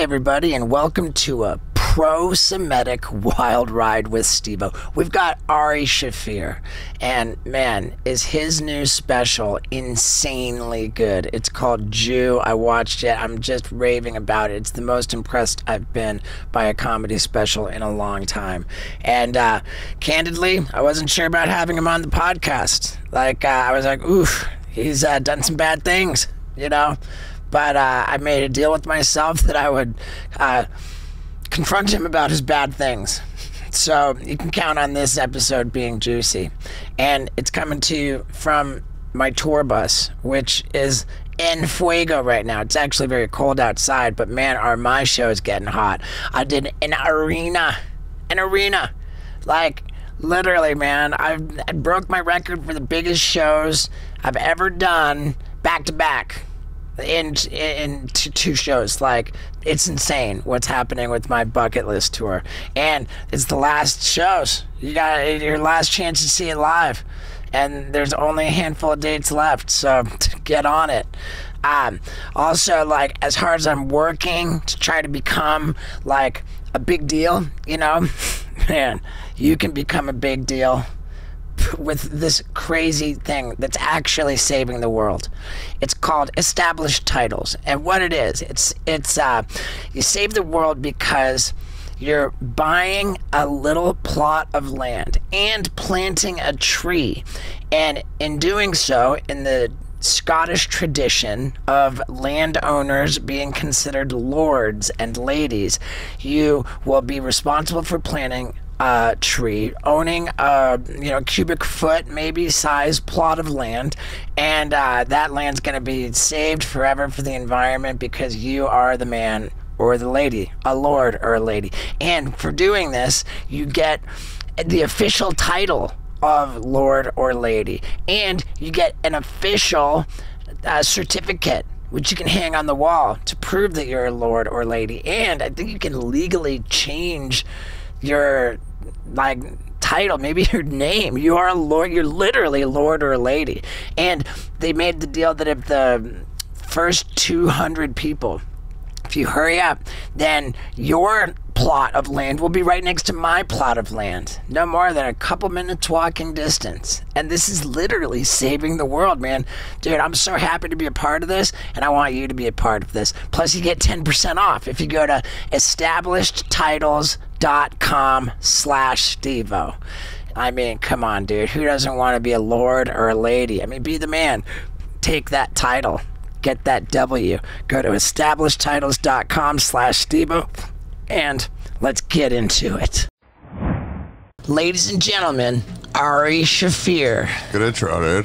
everybody, and welcome to a pro-Semitic wild ride with Steve-O. We've got Ari Shaffir, and man, is his new special insanely good. It's called Jew. I watched it. I'm just raving about it. It's the most impressed I've been by a comedy special in a long time. And candidly, I wasn't sure about having him on the podcast. I was like, oof, he's done some bad things, you know? But I made a deal with myself that I would confront him about his bad things. So you can count on this episode being juicy. And it's coming to you from my tour bus, which is en fuego right now. It's actually very cold outside, but man, my show is getting hot. I did an arena. Like, literally, man, I broke my record for the biggest shows I've ever done back to back. In two shows. Like, it's insane what's happening with my bucket list tour, and it's the last shows. You got your last chance to see it live, and there's only a handful of dates left, so get on it. Also, like, as hard as I'm working to try to become like a big deal, you know, man, you can become a big deal with this crazy thing that's actually saving the world. It's called established titles, and what it is, it's you save the world because you're buying a little plot of land and planting a tree, and in doing so, in the Scottish tradition of landowners being considered lords and ladies, you will be responsible for planting tree, owning a cubic foot maybe size plot of land, and that land's going to be saved forever for the environment because you are the man or the lady, a lord or a lady. And for doing this, you get the official title of lord or lady, and you get an official certificate which you can hang on the wall to prove that you're a lord or lady. And I think you can legally change your title, maybe your name. You are a lord. You're literally a lord or a lady. And they made the deal that if the first 200 people, if you hurry up, then your plot of land will be right next to my plot of land. No more than a couple minutes walking distance. And this is literally saving the world, man. Dude, I'm so happy to be a part of this, and I want you to be a part of this. Plus, you get 10% off if you go to establishedtitles.com/Steve-O. I mean, come on, dude. Who doesn't want to be a lord or a lady? I mean, be the man. Take that title. Get that W. Go to establishedtitles.com/Steve-O. And let's get into it. Ladies and gentlemen, Ari Shaffir. Good intro, dude.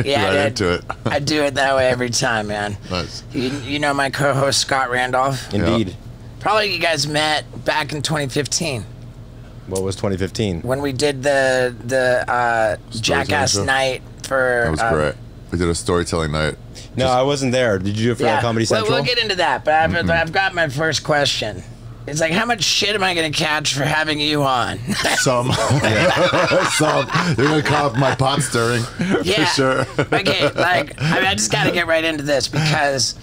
Yeah, right into it. I do it that way every time, man. Nice. You know my co-host Scott Randolph? Indeed. Yeah. Probably you guys met back in 2015. What was 2015? When we did the Jackass night for... That was great. We did a storytelling night. No, I wasn't there. Did you do it for Comedy Central? We'll get into that, but I've got my first question. It's like, how much shit am I going to catch for having you on? Some. Some. You're going to call my pot stirring. Yeah. For sure. Okay, I just got to get right into this because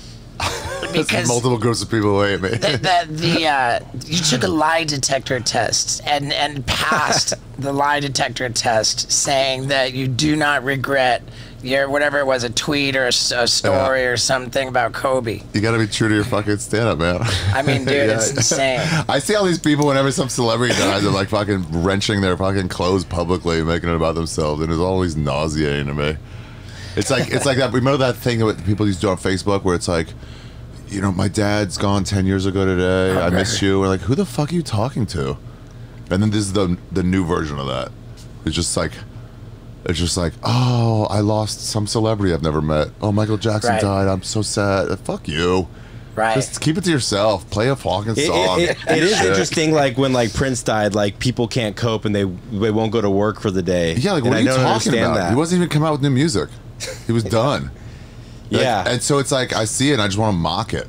multiple groups of who hate me. You took a lie detector test and passed the lie detector test, saying that you do not regret your whatever it was, a tweet or a story or something about Kobe. You got to be true to your fucking stand-up, man. I mean, dude, it's insane. I see all these people whenever some celebrity dies, they're like fucking wrenching their fucking clothes publicly, making it about themselves, and it's always nauseating to me. It's like that. Remember that thing that people used to do on Facebook where it's like, you know, my dad's gone 10 years ago today. I miss you. We're like, who the fuck are you talking to? And then this is the new version of that. It's just like, oh, I lost some celebrity I've never met. Oh, Michael Jackson died. I'm so sad. Fuck you. Right. Just keep it to yourself. Play a fucking song. It is interesting, like when Prince died, like people can't cope and they won't go to work for the day. Yeah, like, what are you talking about? That. He wasn't even coming out with new music. He was done. Yeah. And so it's like, I see it and I just want to mock it.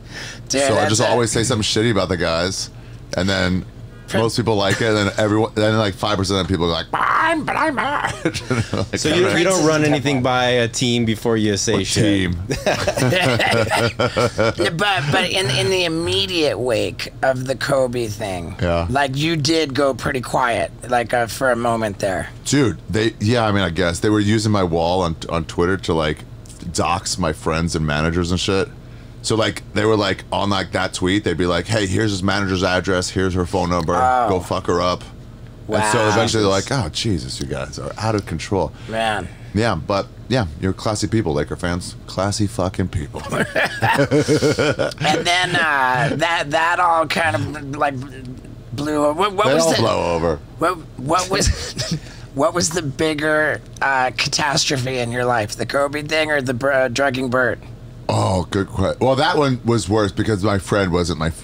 Dude, so I just always say something shitty about the guys. And then Most people like it, and then like 5% of people are like, fine, but I'm mad. Like, So you don't run anything by a team before you say shit. team. But in the immediate wake of the Kobe thing, Yeah. like you did go pretty quiet, like for a moment there. Dude, I mean, I guess they were using my wall on Twitter to like dox my friends and managers and shit. So like they were like on like that tweet, they'd be like, "Hey, here's his manager's address. Here's her phone number. Go fuck her up." Wow. And so eventually they're like, "Oh Jesus, you guys are out of control." Man. Yeah, but yeah, you're classy people, Laker fans. Classy fucking people. And then that all kind of like blew over. What They was all the blow over. what was what was the bigger catastrophe in your life, the Kobe thing or the drugging Bert? Oh, good question. Well, that one was worse because my friend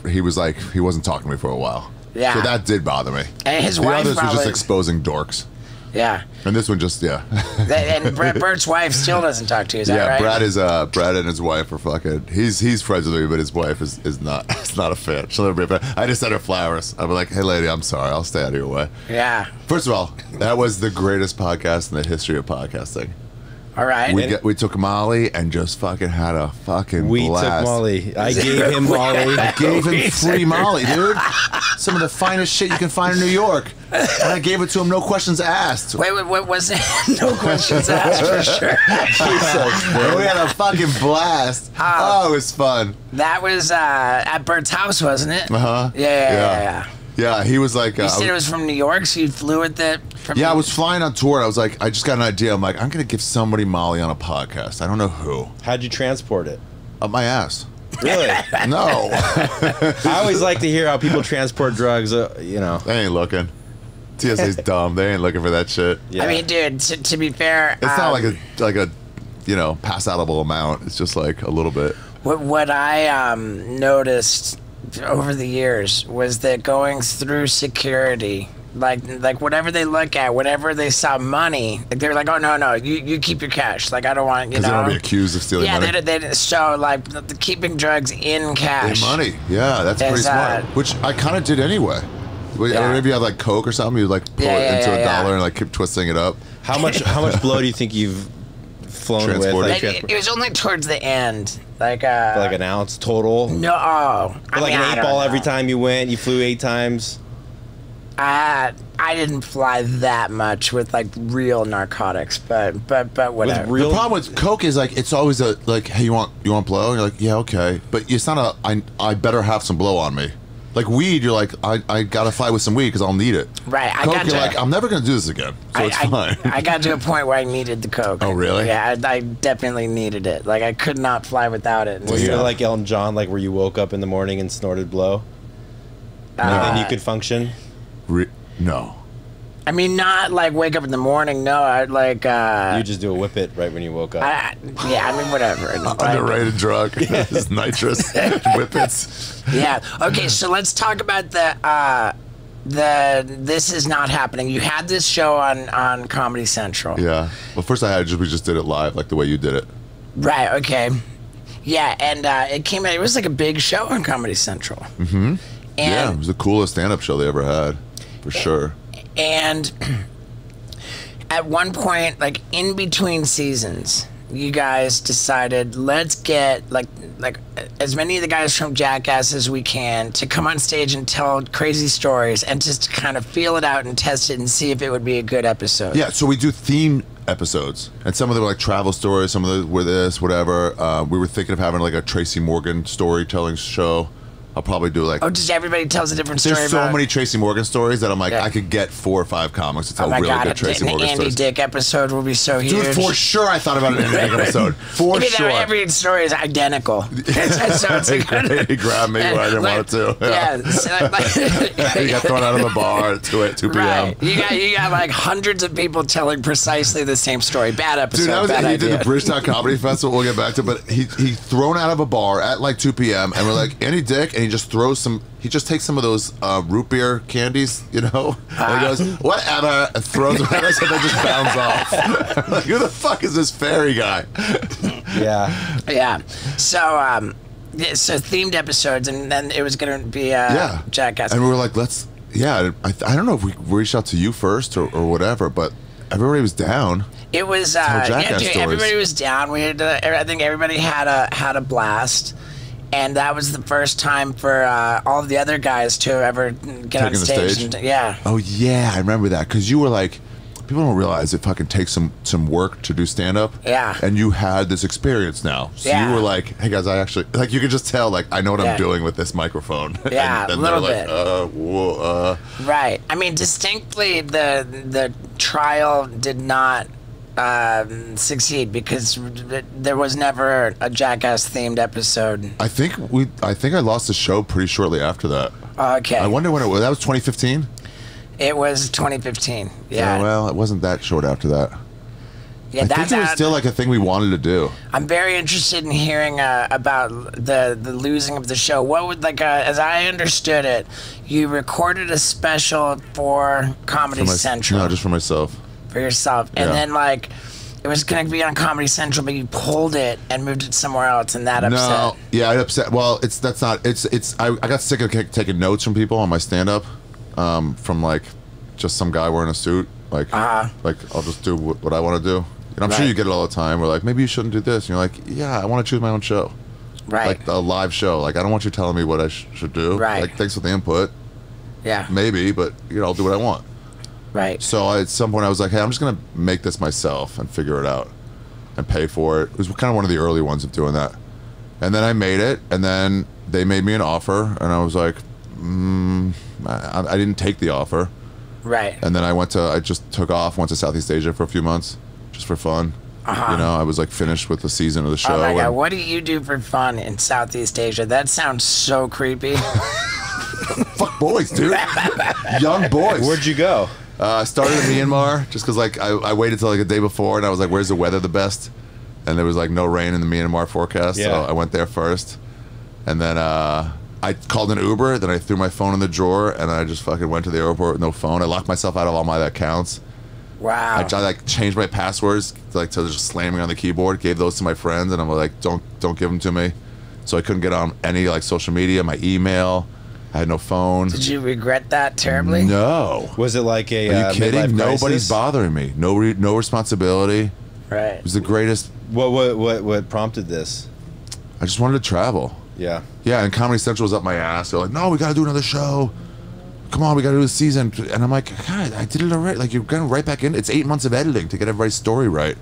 he wasn't talking to me for a while. Yeah. So that did bother me. And his The wife others were just probably- exposing dorks. Yeah. And this one just, yeah. And Bert's wife still doesn't talk to you, is that Yeah, right? Brad and his wife are fucking. He's friends with me, but his wife is not. Is not a fan. She'll never be a fan. I just sent her flowers. I'm like, hey lady, I'm sorry. I'll stay out of your way. Yeah. First of all, that was the greatest podcast in the history of podcasting. All right. We took Molly and just fucking had a fucking We blast. took Molly. I gave him Molly. I gave him free Molly, dude. Some of the finest shit you can find in New York. And I gave it to him, no questions asked. Wait, what was it? No questions asked for sure. And we had a fucking blast. Oh, it was fun. That was at Bert's house, wasn't it? Uh-huh. Yeah. Yeah, he was like... You said it was from New York, so you flew with it from... Yeah, I was flying on tour. And I was like, I just got an idea. I'm like, I'm going to give somebody Molly on a podcast. I don't know who. How'd you transport it? Up my ass. Really? No. I always like to hear how people transport drugs. You know. They ain't looking. TSA's dumb. They ain't looking for that shit. Yeah. I mean, dude, to be fair... It's not like a pass outable amount. It's just like a little bit. What I noticed over the years was that going through security, like whatever they look at, whenever they saw money, like they're like, oh no, you keep your cash. Like I don't want Because they don't be accused of stealing money. They so like keeping drugs in cash. In money. Yeah, that's pretty smart. Which I kind of did anyway. Yeah. Maybe you had like Coke or something. You like pull it into a dollar and like keep twisting it up. How much blow do you think you've flown with? Transported. Like, It was only towards the end, like like an ounce total? no, I Like mean, an I 8 don't ball know. every time you went? You flew 8 times? I didn't fly that much with like real narcotics, but whatever. With real The problem with Coke is like it's always a like, hey, you want blow? And you're like, yeah, okay, but it's not I better have some blow on me. Like weed, you're like, I gotta fly with some weed because I'll need it. Right, I Coke, got you're to- like, I'm never gonna do this again, so it's fine. I got to a point where I needed the Coke. Oh, really? Yeah, I definitely needed it. Like I could not fly without it. Were you like Elton John, like where you woke up in the morning and snorted blow? And then you could function? No. I mean, not like wake up in the morning. No, I'd like. You just do a whip it right when you woke up. I mean, whatever. Underrated drug. It's nitrous. Whippets. Yeah. Okay, so let's talk about the This Is Not Happening. You had this show on Comedy Central. Yeah. Well, first we just did it live, like the way you did it. Right. Okay. Yeah, and it came out. It was like a big show on Comedy Central. Mm-hmm. Yeah, it was the coolest stand-up show they ever had, for sure. And at one point, like in between seasons, you guys decided let's get like as many of the guys from Jackass as we can to come on stage and tell crazy stories and just kind of feel it out and test it and see if it would be a good episode. Yeah, so we do themed episodes, and some of them were like travel stories, some of them were this, whatever. We were thinking of having like a Tracy Morgan storytelling show. I'll probably do like... Oh, just everybody tells a different story. There's so about many Tracy Morgan stories that I'm like, Yeah. I could get 4 or 5 comics to tell Oh my really God, good Tracy the Morgan Andy stories. Dick episode will be so huge. Dude, for sure I thought about it in an episode. For Maybe sure. every story is identical. so it's a good... He grabbed me when I didn't want it to. Yeah. So, like, He got thrown out of the bar at 2 p.m. Right. You got like hundreds of people telling precisely the same story. Bad episode. Dude, bad he idea. did the Bridgetown Comedy Festival. We'll get back to it, but he thrown out of a bar at like 2 p.m. and we're like, Andy Dick, and he just takes some of those root beer candies, you know? And he goes, whatever, and throws them at us and they just bounce off. Like, who the fuck is this fairy guy? Yeah. Yeah. So themed episodes, and then it was gonna be Yeah. Jackass. And we were like, yeah, I don't know if we reached out to you first or whatever, but everybody was down. It was Jackass yeah, dude, stories. everybody was down. We had I think everybody had a blast, and that was the first time for all of the other guys to ever get on Taking the stage. stage? Yeah. Oh yeah, I remember that because you were like, people don't realize it fucking takes some work to do stand up. Yeah. And you had this experience now, so Yeah. you were like, hey guys, I actually like you could just tell like I know what Yeah. I'm doing with this microphone. Yeah, and a little they're like, bit. Right. I mean, distinctly, the trial did not succeed because there was never a Jackass themed episode. I think I lost the show pretty shortly after that. Okay. I wonder when it was. That was 2015. It was 2015. Yeah. Oh, well, it wasn't that short after that. Yeah, I think it was still like a thing we wanted to do. I'm very interested in hearing about the losing of the show. What would as I understood it, you recorded a special for Comedy Central. No, just for myself. For yourself, and Yeah. then it was going to be on Comedy Central, but you pulled it and moved it somewhere else, and that upset. No, yeah, it upset. Well, I got sick of taking notes from people on my stand up, from like just some guy wearing a suit, like I'll just do what I want to do. And I'm sure Right. you get it all the time. We're like, maybe you shouldn't do this. And you're like, yeah, I want to choose my own show. Right. Like a live show. Like, I don't want you telling me what I should do. Right. Like, thanks for the input. Yeah. Maybe, but, I'll do what I want. Right. So at some point I was like, hey, I'm just going to make this myself and figure it out and pay for it. It was kind of one of the early ones of doing that. And then I made it, and then they made me an offer, and I was like, I didn't take the offer. Right. And then I just took off, went to Southeast Asia for a few months, just for fun. I was like finished with the season of the show. Oh my God, and- what do you do for fun in Southeast Asia? That sounds so creepy. Fuck boys, dude. Young boys. Where'd you go? I started in Myanmar just because like I waited till like a day before, and I was like, where's the weather the best? And there was like no rain in the Myanmar forecast, so Yeah. I went there first. And then I called an Uber, then I threw my phone in the drawer, and I just fucking went to the airport with no phone. I locked myself out of all my accounts. Wow. I like changed my passwords like to just slamming on the keyboard, gave those to my friends, and I'm like, don't give them to me. So I couldn't get on any like social media, my email. I had no phone. Did you regret that terribly? No. Was it like a Are you kidding? midlife Nobody's crisis? bothering me. No responsibility. Right. It was the greatest. What prompted this? I just wanted to travel. Yeah. Yeah, and Comedy Central was up my ass. They're like, no, we got to do another show. Come on, we got to do a season. And I'm like, God, I did it already. Like, you're going right back in. It's 8 months of editing to get everybody's story right.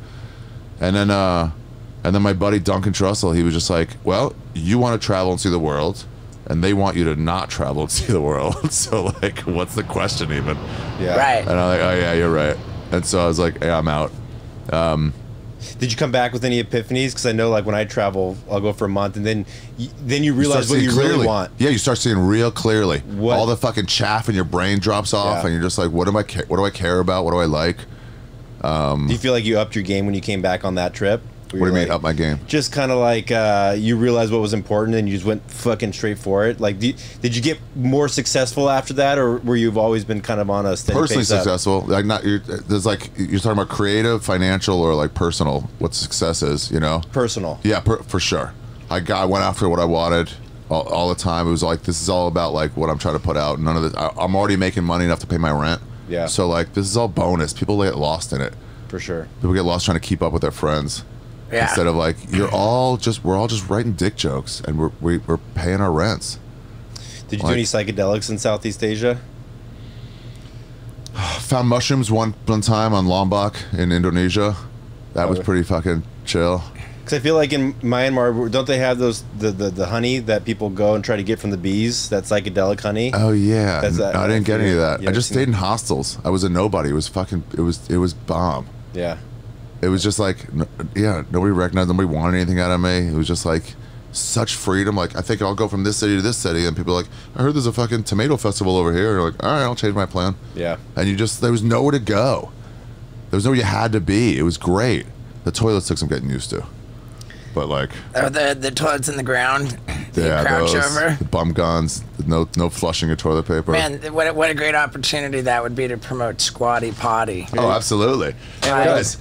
And then my buddy Duncan Trussell, he was just like, well, you want to travel and see the world, and they want you to not travel and see the world. So, like, what's the question even? Yeah. Right. And I'm like, oh, yeah, you're right. And so I was like, yeah, I'm out. Did you come back with any epiphanies? Because I know, like, when I travel, I'll go for a month, and then you realize start what you seeing really want. Yeah, you start seeing real clearly. What- All the fucking chaff in your brain drops off, Yeah. and you're just like, what do I care about? What do I like? Do you feel like you upped your game when you came back on that trip? What do you mean, up my game? Just kind of like you realized what was important and you just went fucking straight for it. Like, did you get more successful after that, or were you always been kind of on a steady Personally pace up? successful, like there's like you're talking about creative, financial, or like personal. What success is, Personal. Yeah, for sure. I went after what I wanted all the time. It was like this is all about like what I'm trying to put out. None of this. I'm already making money enough to pay my rent. Yeah. So like this is all bonus. People get lost in it. For sure. People get lost trying to keep up with their friends. Yeah. Instead of like we're all just writing dick jokes and we're paying our rents. Did you do any psychedelics in Southeast Asia? Found mushrooms one time on Lombok in Indonesia. That was pretty fucking chill. Because I feel like in Myanmar, don't they have those the honey that people go and try to get from the bees? That psychedelic honey. Oh yeah, That's that- I didn't get any of that. you I ever just seen- stayed in hostels. I was a nobody. It was fucking. It was bomb. Yeah. It was just like, nobody recognized. Nobody wanted anything out of me. It was just like such freedom. Like I think I'll go from this city to this city, and people are like, I heard there's a fucking tomato festival over here. And you're like, all right, I'll change my plan. Yeah. And there was nowhere to go. There was nowhere you had to be. It was great. The toilets took some getting used to, but like. The toilets in the ground. You Yeah, crouch those, over. the bum guns, no flushing of toilet paper. Man, what a great opportunity that would be to promote Squatty Potty. Oh, absolutely. Guys,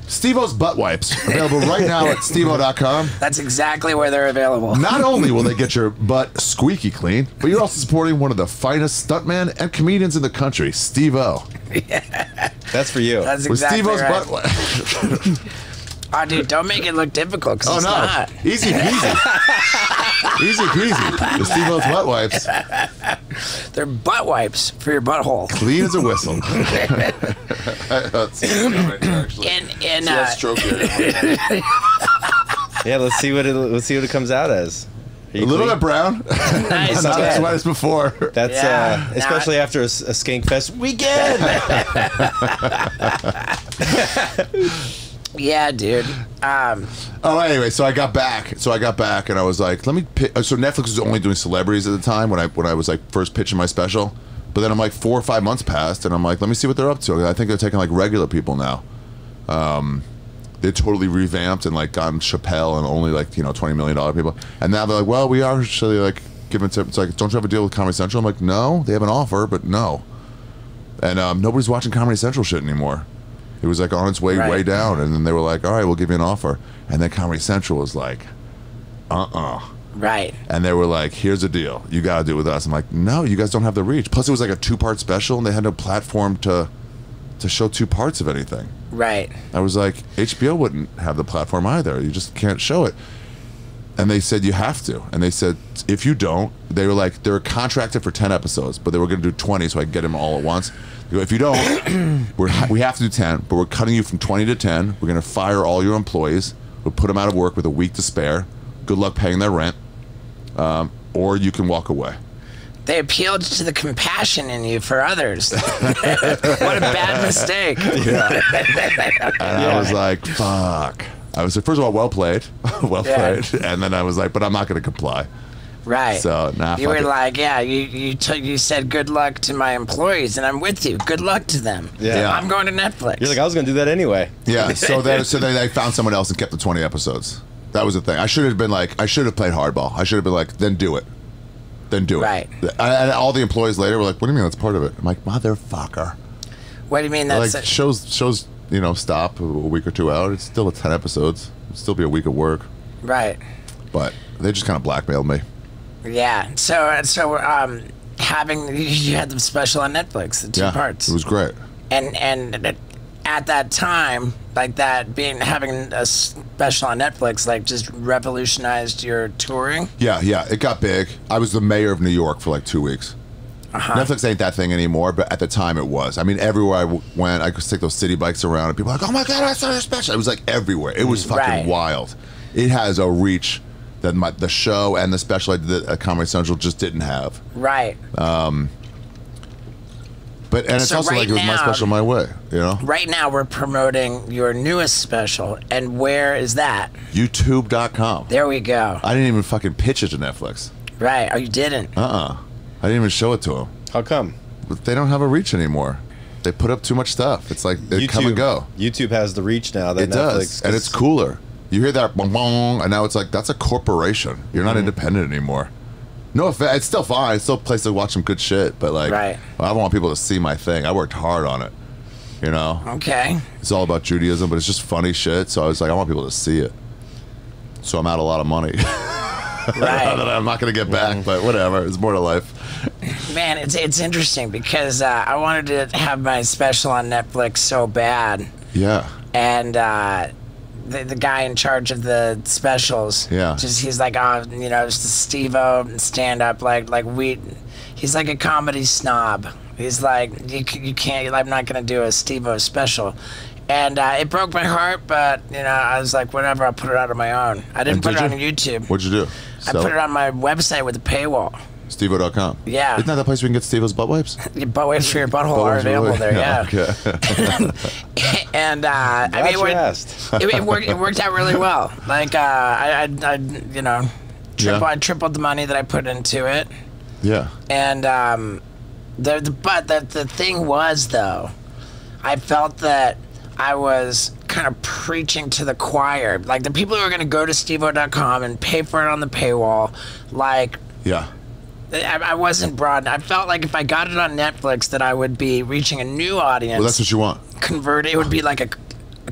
Steve-O's butt wipes, available right now at steve-o.com. That's exactly where they're available. Not only will they get your butt squeaky clean, but you're also supporting one of the finest stuntmen and comedians in the country, Steve-O. Yeah. That's for you. That's With exactly Steve-O's right. butt wipes. Oh, dude, don't make it look difficult, because it's not. Easy peasy. Easy peasy. The Steve-O's butt wipes. They're butt wipes for your butthole. Clean as a whistle. Stroke it. Yeah, let's see what it comes out as. A little bit brown. Nice. Not as wet as before. That's Yeah, especially after a Skank Fest weekend. Yeah, dude. Oh, anyway, so I got back, and I was like, let me. So Netflix was only doing celebrities at the time when I was like first pitching my special, but then I'm like 4 or 5 months passed, and I'm like, let me see what they're up to. I think they're taking like regular people now. They totally revamped and like gotten Chappelle and only like $20 million people, and now they're like, well, we are actually like giving to. It's like, don't you have a deal with Comedy Central? I'm like, no, they have an offer, but no. And nobody's watching Comedy Central shit anymore. It was like on its way down, and then they were like, all right, we'll give you an offer. And then Comedy Central was like, Right. And they were like, here's the deal. You got to do it with us. I'm like, no, you guys don't have the reach. Plus, it was like a 2-part special, and they had no platform to show 2 parts of anything. Right. I was like, HBO wouldn't have the platform either. You just can't show it. And they said, you have to. And they said, if you don't, they were like, they're contracted for 10 episodes, but they were going to do 20 so I could get them all at once. They go, if you don't, we have to do 10, but we're cutting you from 20 to 10. We're going to fire all your employees. We'll put them out of work with a week to spare. Good luck paying their rent. Or you can walk away. They appealed to the compassion in you for others. What a bad mistake. Yeah. And I was like, fuck. I was like, first of all, well played. Well played. And then I was like, but I'm not going to comply. Right. So, you were like, yeah, you said good luck to my employees, and I'm with you. Good luck to them. Yeah. I'm going to Netflix. You're like, I was going to do that anyway. Yeah, so they found someone else and kept the 20 episodes. That was the thing. I should have been like, I should have played hardball. I should have been like, then do it. Then do it. Right. And all the employees later were like, what do you mean that's part of it? I'm like, motherfucker. What do you mean that's like, shows, stop a week or 2 out. It's still 10 episodes. It'd still be a week of work. Right. But they just kind of blackmailed me. Yeah. So having you had the special on Netflix, the 2 parts. It was great. And at that time, like that having a special on Netflix, like just revolutionized your touring. Yeah, it got big. I was the mayor of New York for like 2 weeks. Netflix ain't that thing anymore, but at the time it was. I mean, everywhere I went, I could take those city bikes around, and people were like, oh my God, I saw your special. It was like everywhere. It was fucking wild. It has a reach that the show and the special I did at Comedy Central just didn't have. Right. But it's also like it was my special my way, Right now we're promoting your newest special, and where is that? YouTube.com. There we go. I didn't even fucking pitch it to Netflix. Right. Oh, you didn't? I didn't even show it to them. How come? But they don't have a reach anymore. They put up too much stuff. It's like they come and go. YouTube has the reach now that it Netflix does, and it's cooler. You hear that bong bong, and now it's like that's a corporation. You're not independent anymore. No offense, it's still fine. It's still a place to watch some good shit, but like, I want people to see my thing. I worked hard on it, Okay. It's all about Judaism, but it's just funny shit. So I was like, I want people to see it. So I'm out a lot of money. Right. That I'm not gonna get back, but whatever. It's more to life. Man, it's interesting because I wanted to have my special on Netflix so bad. Yeah. And the guy in charge of the specials, he's like, it's the Steve-O stand-up, he's like a comedy snob. He's like, you can't, I'm not gonna do a Steve-O special. And it broke my heart, but I was like, whatever, I'll put it out on my own. I didn't put it on YouTube. What'd you do? I put it on my website with a paywall. Steve-O.com. Yeah. Isn't that the place we can get Steve-O's butt wipes? Your butt wipes for your butthole are available there, yeah. Okay. And I mean, it worked out really well. Like I tripled the money that I put into it. Yeah. And the thing was though, I felt that I was kind of preaching to the choir. Like the people who are going to go to steve-o.com and pay for it on the paywall, like. Yeah. I wasn't broad. I felt like if I got it on Netflix, that I would be reaching a new audience. Well, that's what you want. Convert it would be like a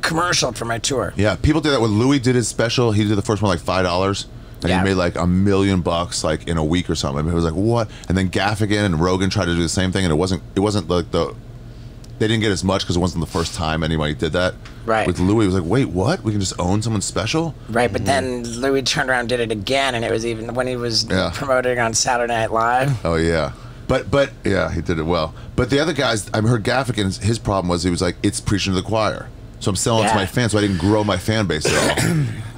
commercial for my tour. Yeah, people did that when Louis did his special. He did the first one like $5, and Yeah. he made like $1 million like in a week or something. I mean, it was like what? And then Gaffigan and Rogan tried to do the same thing, and it wasn't like they didn't get as much because it wasn't the first time anybody did that. Right. With Louis, it was like, wait, what? We can just own someone's special? Right, but then Louis turned around and did it again, and it was even when he was promoting on Saturday Night Live. Oh yeah. But yeah, he did it well. But the other guys, I heard Gaffigan, his problem was he was like, it's preaching to the choir. So I'm selling it to my fans, so I didn't grow my fan base at all.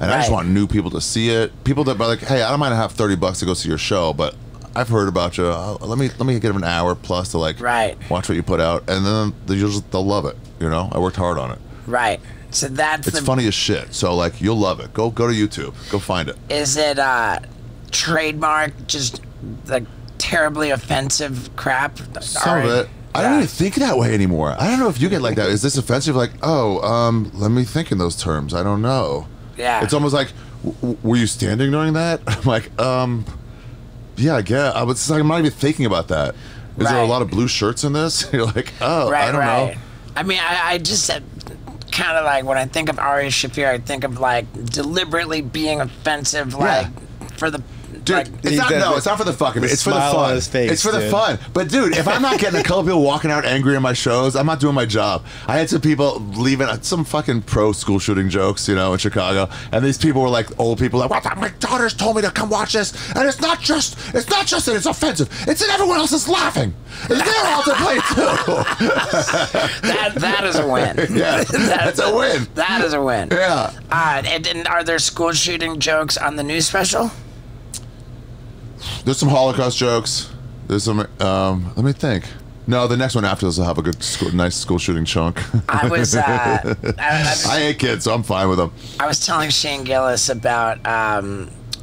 And I just want new people to see it. People that are like, hey, I don't mind to have $30 to go see your show, but I've heard about you. Let me give them an hour plus to like watch what you put out, and then they'll love it. You know, I worked hard on it. Right. So it's funny as shit. So like you'll love it. Go to YouTube. Go find it. Is it trademark? Just like terribly offensive crap? Some of it. I don't even think that way anymore. I don't know if you get like that. Is this offensive? Like, let me think in those terms. I don't know. Yeah. It's almost like, were you standing during that? I'm like, yeah, I guess. I'm not even thinking about that. Is there a lot of blue shirts in this? You're like, I don't know. I mean, I just said, kind of like when I think of Ari Shaffir, I think of like deliberately being offensive, like for the. Dude, like, it's not for the fucking. It's for the fun. It's for the fun. But dude, if I'm not getting a couple people walking out angry in my shows, I'm not doing my job. I had some people leaving some fucking pro school shooting jokes, you know, in Chicago, and these people were like old people, like, "What? My daughters told me to come watch this, and it's not just that it's offensive. It's that everyone else is laughing. They're all to play too." that is a win. Yeah, that's a win. That is a win. Yeah. And are there school shooting jokes on the new special? There's some Holocaust jokes. There's some. Let me think. No, the next one after this will have a good, nice school shooting chunk. I was. I hate kids, so I'm fine with them. I was telling Shane Gillis about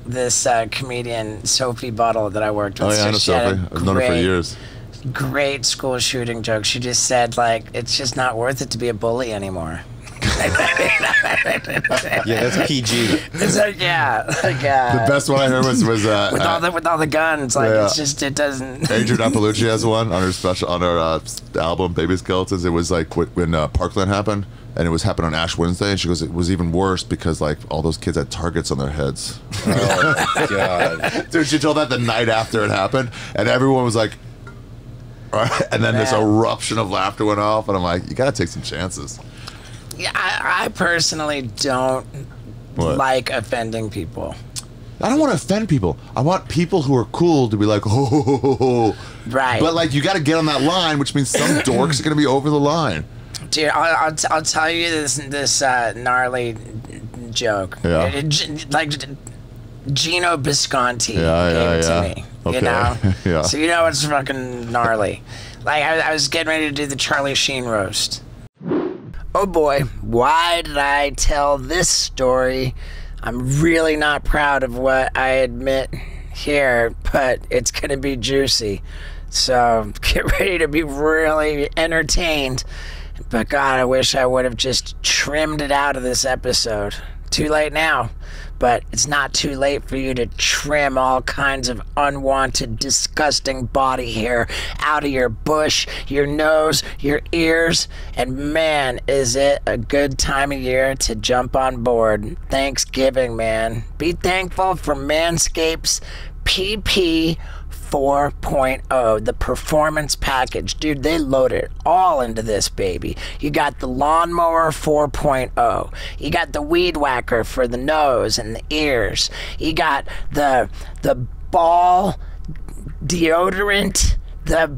this comedian Sophie Buttle that I worked with. Oh yeah, I know Sophie. I've known her for years. Great school shooting joke. She just said like, it's just not worth it to be a bully anymore. Yeah, that's PG. It's like, the best one I heard was with all the guns. Like it's just it doesn't. Adrian Appalucci has one on her special on her album Baby Skeletons. It was like when Parkland happened, and it was happening on Ash Wednesday, and she goes, it was even worse because like all those kids had targets on their heads. Oh God, dude! She told that the night after it happened, and everyone was like. And then this eruption of laughter went off, and I'm like, you gotta take some chances. Yeah, I personally don't like offending people. I don't want to offend people. I want people who are cool to be like, oh. Right. But like, you got to get on that line, which means some dorks are gonna be over the line. Dude, I'll tell you this gnarly joke. Yeah. Like Gino Bisconti gave it to me. Okay. You know? Yeah. So you know it's fucking gnarly. Like I was getting ready to do the Charlie Sheen roast. Oh boy, why did I tell this story? I'm really not proud of what I admit here, but it's gonna be juicy. So get ready to be really entertained. But God, I wish I would have just trimmed it out of this episode. Too late now. But it's not too late for you to trim all kinds of unwanted, disgusting body hair out of your bush, your nose, your ears. And man, is it a good time of year to jump on board. Thanksgiving, man. Be thankful for Manscaped's PP 4.0, the performance package. Dude, they loaded it all into this baby. You got the lawnmower 4.0. You got the weed whacker for the nose and the ears. You got the ball deodorant, the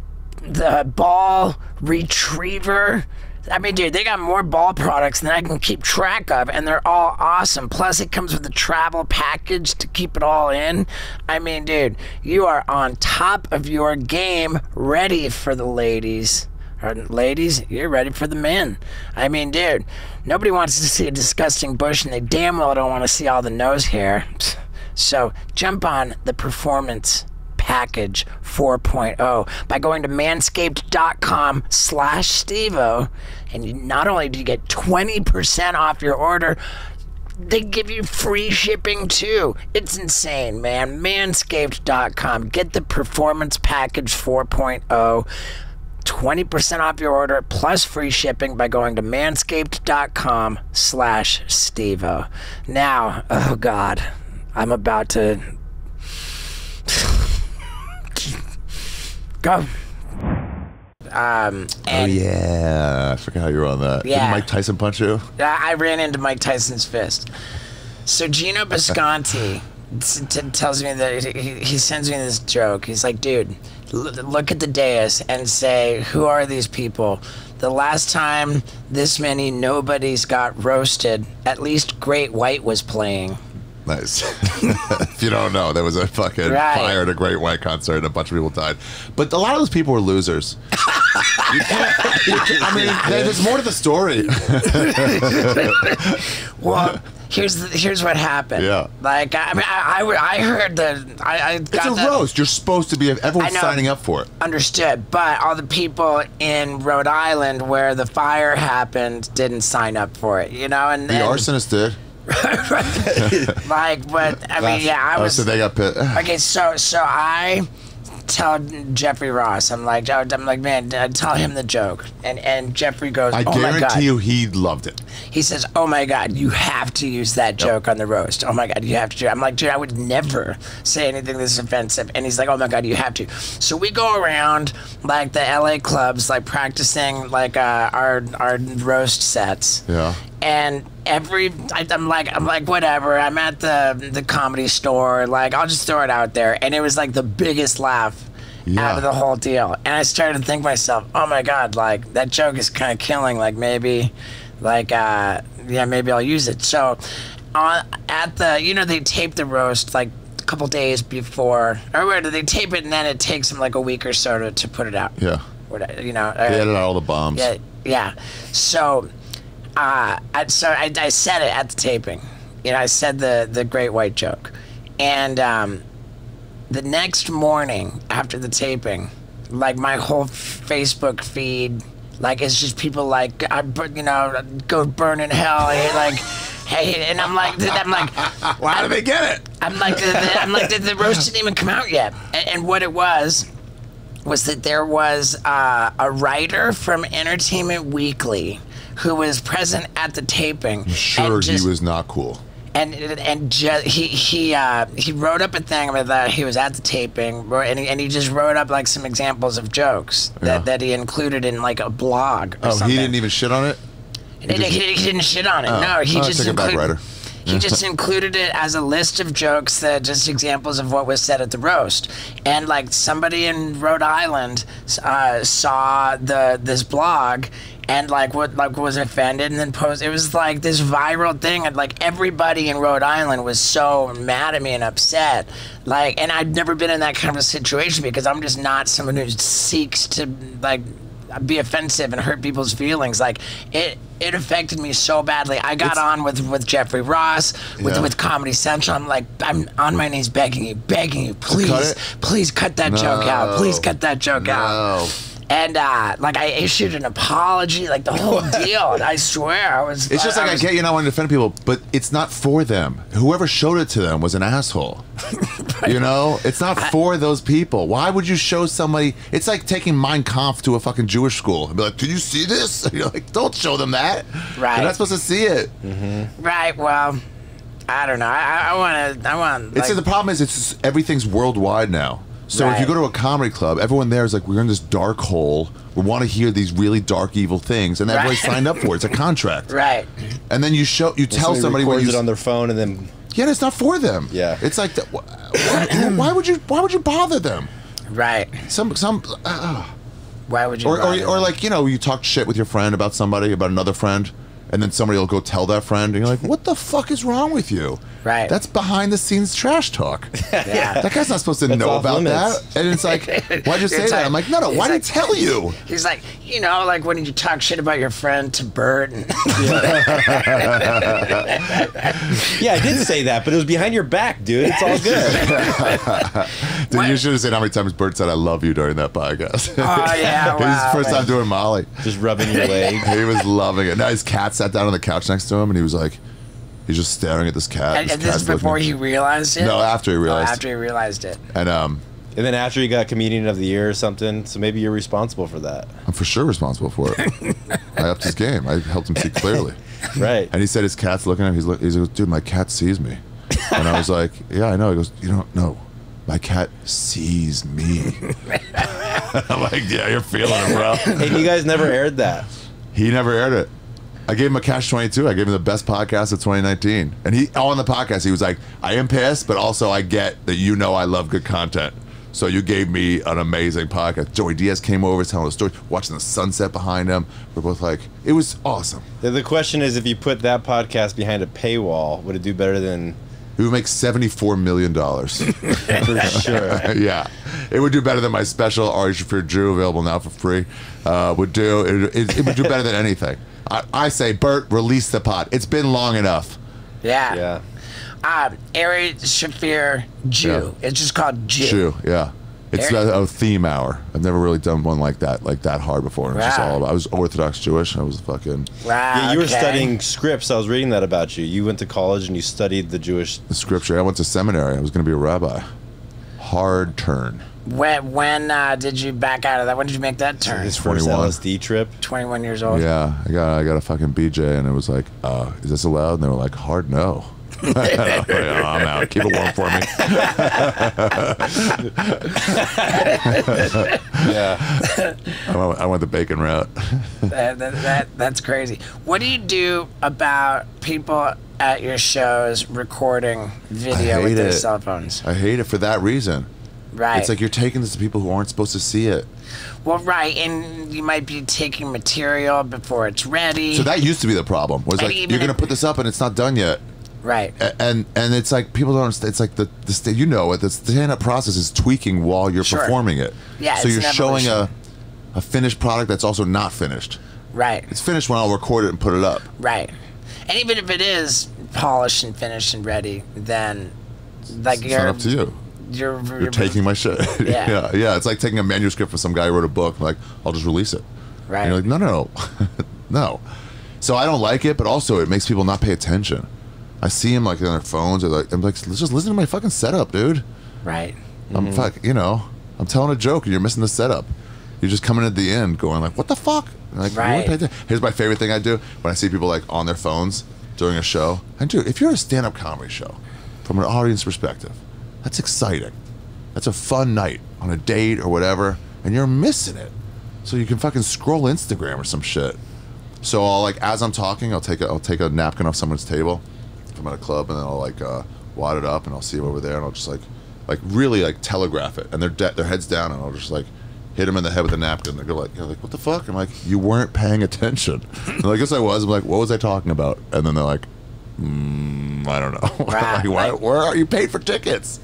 ball retriever. I mean, dude, they got more ball products than I can keep track of, and they're all awesome. Plus, it comes with a travel package to keep it all in. I mean, dude, you are on top of your game, ready for the ladies. Or, ladies, you're ready for the men. I mean, dude, nobody wants to see a disgusting bush, and they damn well don't want to see all the nose hair. So, jump on the performance package 4.0 by going to manscaped.com/Stevo, and not only do you get 20% off your order, they give you free shipping too. It's insane, man. Manscaped.com. Get the performance package 4.0. 20% off your order plus free shipping by going to manscaped.com/Stevo. Now, oh God, I'm about to go. Oh yeah, I forgot how you were on that. Yeah. Didn't Mike Tyson punch you? I ran into Mike Tyson's fist. So Gino Bisconti tells me that he sends me this joke. He's like, dude, look at the dais and say, who are these people? The last time this many nobodies got roasted, at least Great White was playing. Nice. If you don't know, there was a fucking fire at a Great White concert and a bunch of people died. But a lot of those people were losers. I mean, there's more to the story. Well, here's what happened. Yeah. Like, I mean, I heard that. It's a roast. You're supposed to be. Everyone's signing up for it. Understood. But all the people in Rhode Island where the fire happened didn't sign up for it. You know, and the arsonist did. Like, but I mean, yeah, I was. So they got pit. Okay, so I tell Jeffrey Ross, I'm like, man, tell him the joke, and Jeffrey goes, I oh my God. guarantee you, he loved it. He says, oh my God, you have to use that joke on the roast. Oh my God, you have to do it. I'm like, dude, I would never say anything this offensive. And he's like, oh my God, you have to. So we go around like the LA clubs, like practicing like our roast sets. Yeah. And I'm like, whatever. I'm at the comedy store. Like, I'll just throw it out there. And it was like the biggest laugh out of the whole deal. And I started to think to myself, oh my God, like that joke is kind of killing. Like maybe, maybe I'll use it. So, at the, they tape the roast like a couple days before, or they tape it and then it takes them like a week or so to put it out. Yeah. They edit out all the bombs. Yeah. So. I said it at the taping. I said the Great White joke. And the next morning after the taping, like my whole Facebook feed, like it's just people like, go burn in hell. Like, hey, and I'm like, why do they get it? I'm like, the roast didn't even come out yet. And what it was that there was a writer from Entertainment Weekly who was present at the taping. I'm sure he was not cool. And he wrote up a thing about that he was at the taping, and he just wrote up like some examples of jokes that he included in like a blog or something. He didn't even shit on it? He didn't shit on it. No, he just included. He just included it as a list of jokes that just examples of what was said at the roast. And like somebody in Rhode Island saw this blog and was offended and then posted. It was like this viral thing, and like everybody in Rhode Island was so mad at me and upset. Like, and I'd never been in that kind of a situation because I'm just not someone who seeks to like be offensive and hurt people's feelings. Like it affected me so badly. I got on with Jeffrey Ross, with Comedy Central. I'm like, I'm on my knees begging you, please cut that joke out. Please cut that joke out. And like I issued an apology, like the whole deal. And I swear I was. It's just like I get you not wanting to offend people, but it's not for them. Whoever showed it to them was an asshole. It's not for those people. Why would you show somebody? It's like taking Mein Kampf to a fucking Jewish school and be like, "Did you see this?" And you're like, "Don't show them that. Right? They're not supposed to see it." Mm-hmm. Right. Well, I don't know. I want. Like, the problem is everything's worldwide now. So if you go to a comedy club, everyone there is like, we're in this dark hole. We want to hear these really dark, evil things, and everybody signed up for it. It's a contract, right? And then you tell somebody records it on their phone, and then it's not for them. Yeah, it's like, why would you bother them? Right. Why would you? Or like you talk shit with your friend about somebody, about another friend. And then somebody will go tell that friend, and you're like, what the fuck is wrong with you? Right. That's behind the scenes trash talk. Yeah. That guy's not supposed to know about that. And it's like, why'd you say that? I'm like, no, why did he tell you? He's like, like when you talk shit about your friend to Bert. And yeah, I did say that, but it was behind your back, dude. It's all good. Dude, you should have seen how many times Bert said I love you during that podcast. Oh, yeah, wow. It was his first time doing Molly. Just rubbing your leg. He was loving it. Now his cat sat down on the couch next to him, and he was like, he's just staring at this cat. And this is before he realized it? No, after he realized it. After he realized it. And And then after you got Comedian of the Year or something, so maybe you're responsible for that. I'm for sure responsible for it. I upped his game. I helped him see clearly. Right. And he said his cat's looking at him. He goes, dude, my cat sees me. And I was like, yeah, I know. He goes, you don't know. My cat sees me. I'm like, yeah, you're feeling it, bro. And you guys never aired that. He never aired it. I gave him a Catch 22. I gave him the best podcast of 2019. And he, on the podcast, he was like, I am pissed, but also I get that you know I love good content. So you gave me an amazing podcast. Joey Diaz came over, telling the story, watching the sunset behind him. We're both like, it was awesome. The question is, if you put that podcast behind a paywall, would it do better than... We would make $74 million. For sure. Yeah. It would do better than my special, Ari Shaffir Drew, available now for free. It would do better than anything. I say, Bert, release the pod. It's been long enough. Yeah. Yeah. Ari Shaffir Jew. Yeah. It's just called Jew. Jew, yeah. It's a theme hour. I've never really done one like that hard before. It's just all about, I was Orthodox Jewish. I was fucking... Wow, Yeah, you were studying scripts. I was reading that about you. You went to college and you studied the Jewish... The scripture. I went to seminary. I was going to be a rabbi. Hard turn. When did you back out of that? When did you make that turn? His first 21. LSD trip. 21 years old. Yeah, I got a fucking BJ, and it was like, is this allowed? And they were like, hard no. I'm out. Keep it warm for me. Yeah. I went the bacon route. That's crazy. What do you do about people at your shows recording video with their cell phones? I hate it for that reason. Right. It's like you're taking this to people who aren't supposed to see it. Well, right, and you might be taking material before it's ready. So that used to be the problem. Was And like, even you're going to if- put this up and it's not done yet. Right. And it's like people don't understand. It's like the stand-up process is tweaking while you're Sure. performing it. Yeah, so it's you're an showing evolution. a finished product that's also not finished. Right. It's finished when I'll record it and put it up. Right. And even if it is polished and finished and ready, then like It's not up to you. You're Taking my shit. Yeah. yeah. It's like taking a manuscript from some guy who wrote a book. Like, I'll just release it. Right. And you're like, no, no. So I don't like it, but also it makes people not pay attention. I see them like on their phones, or like, I'm like, let's just listen to my fucking setup, dude. Right. I'm I'm telling a joke and you're missing the setup. You're just coming at the end going like, what the fuck? And like, you wanna Right. pay attention? Here's my favorite thing I do when I see people like on their phones during a show. And dude, if you're a stand-up comedy show, from an audience perspective, that's exciting. That's a fun night on a date or whatever, and you're missing it. So you can fucking scroll Instagram or some shit. So I'll like, as I'm talking, I'll take a napkin off someone's table if I'm at a club, and then I'll like wad it up and I'll see them over there, and I'll just like really like telegraph it, and their heads down, and I'll just like hit them in the head with a napkin. They go like, like, what the fuck? I'm like, you weren't paying attention. And I guess I was. I'm like, what was I talking about? And then they're like, I don't know. Like, where are you paid for tickets?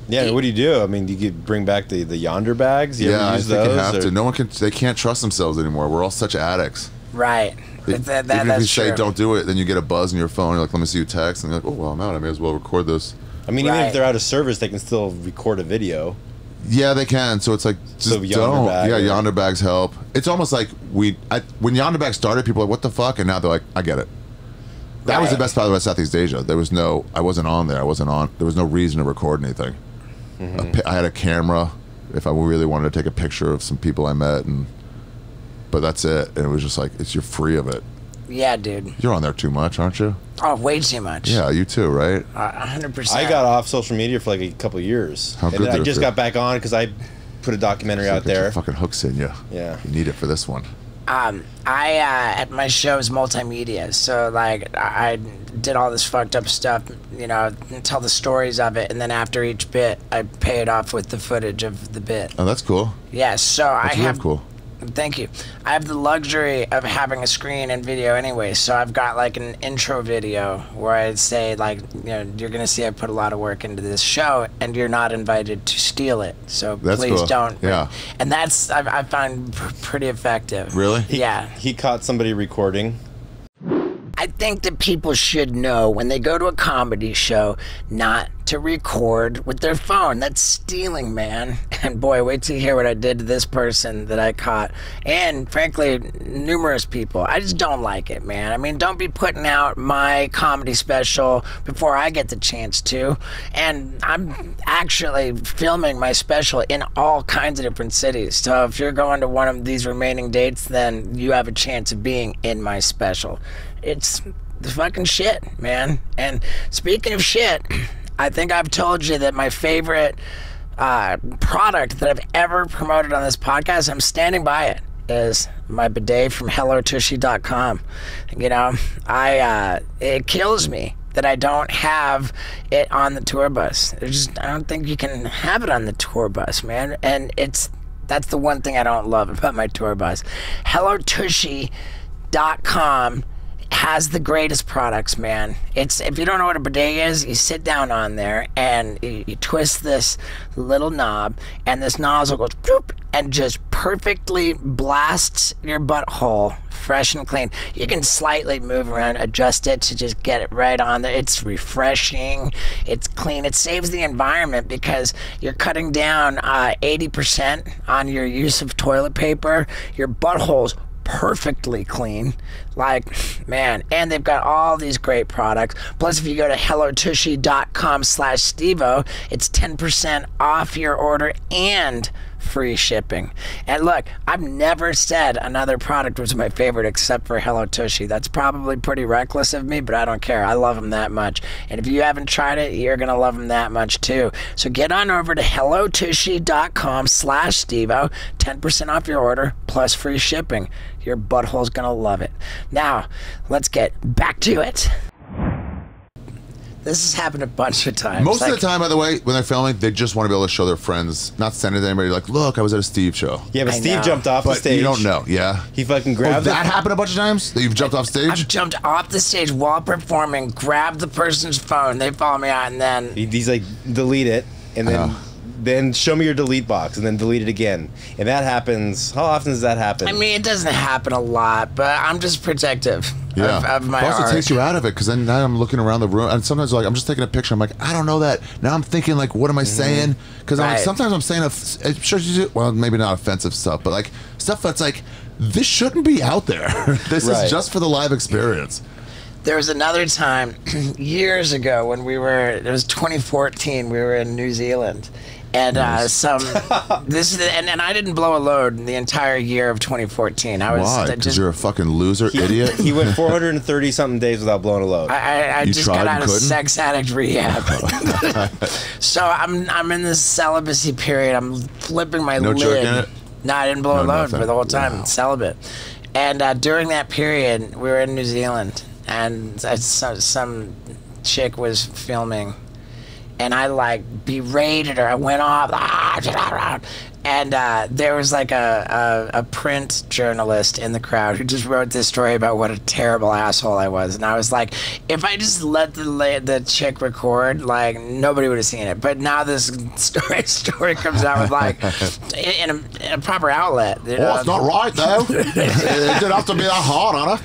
Yeah, what do you do? I mean, do you bring back the Yonder bags? You ever I use think you those, have or- to. No one can. They can't trust themselves anymore. We're all such addicts. Right. Even if That's you say true. don't do it, then you get a buzz in your phone. You're like, let me see you text, and you're like, oh well, I'm out. I may as well record this. I mean, even Right. if they're out of service, they can still record a video. Yeah, they can. So it's like, just So Yonder don't. bag Yeah, or- Yonder bags help. It's almost like when Yonder bags started, people were like, what the fuck? And now they're like, I get it. That was the Right. best part about Southeast Asia. There was no, I wasn't on there. There was no reason to record anything. I had a camera if I really wanted to take a picture of some people I met, but that's it. And it was just like, you're free of it. Yeah, dude. You're on there too much, aren't you? Oh, way too much. Yeah, you too, right? 100%. I got off social media for like a couple of years. How and good then I did it just feel? got back on because I put a documentary out Get your there. fucking hooks in you. Yeah. You need it for this one. I at my show is multimedia, so like I did all this fucked up stuff, and tell the stories of it, and then after each bit, I pay it off with the footage of the bit. Oh, that's cool. Yeah, so That's I real have. cool. Thank you. I have the luxury of having a screen and video anyway, so I've got like an intro video where I'd say like, you're gonna see I put a lot of work into this show, and you're not invited to steal it. So That's please cool. don't. Yeah. And that's I find pretty effective. Really? Yeah. He caught somebody recording. I think that people should know when they go to a comedy show not to record with their phone. That's stealing, man. And boy, wait till you hear what I did to this person that I caught. And frankly, numerous people. I just don't like it, man. I mean, don't be putting out my comedy special before I get the chance to. And I'm actually filming my special in all kinds of different cities. So if you're going to one of these remaining dates, then you have a chance of being in my special. It's the fucking shit, man. And speaking of shit, I think I've told you that my favorite product that I've ever promoted on this podcast, I'm standing by it, is my bidet from HelloTushy.com. You know, it kills me that I don't have it on the tour bus. I don't think you can have it on the tour bus, man. And that's the one thing I don't love about my tour bus. HelloTushy.com has the greatest products, man. If you don't know what a bidet is, you sit down on there and you twist this little knob, and this nozzle goes boop and just perfectly blasts your butthole fresh and clean. You can slightly move around, adjust it to just get it right on there. It's refreshing, it's clean, it saves the environment because you're cutting down 80% on your use of toilet paper. Your butthole's perfectly clean, like, man. And they've got all these great products. Plus, if you go to hellotushy.com/Stevo, it's 10% off your order and free shipping. And look, I've never said another product was my favorite except for Hello Tushy. That's probably pretty reckless of me, but I don't care. I love them that much. And if you haven't tried it, you're gonna love them that much too. So get on over to hellotushy.com/Stevo, 10% off your order plus free shipping. Your butthole's gonna love it. Now, let's get back to it. This has happened a bunch of times. Most of the time, by the way, when they're filming, they just want to be able to show their friends, not send it to anybody. Like, look, I was at a Steve show. Yeah, but Steve jumped off the stage. You don't know, yeah. He fucking grabbed that happened a bunch of times? That you've jumped off stage? I've jumped off the stage while performing, grabbed the person's phone, they follow me out, and then... He's like, delete it, and then show me your delete box, and then delete it again. And that happens, how often does that happen? I mean, it doesn't happen a lot, but I'm just protective of my Plus, art. it takes you out of it, because then now I'm looking around the room, and sometimes like I'm just taking a picture. I'm like, I don't know that. Now I'm thinking like, what am I saying? Because like, sometimes I'm saying, well, maybe not offensive stuff, but like stuff that's like, this shouldn't be out there. This is just for the live experience. There was another time years ago when it was 2014, we were in New Zealand. And and I didn't blow a load the entire year of 2014. I was Why? Because you're a fucking loser, idiot. He went 430 something days without blowing a load. I just got out of sex addict rehab. So I'm in this celibacy period. I'm flipping my lid. No jerk in it? No, I didn't blow a load for the whole time. Wow. Celibate. And during that period, we were in New Zealand, and some chick was filming. And I like berated her. I went off, and there was like a print journalist in the crowd who just wrote this story about what a terrible asshole I was. And I was like, if I just let the chick record, like nobody would have seen it. But now this story comes out with like in a proper outlet. You know? It's not right though. It didn't have to be that hard on her.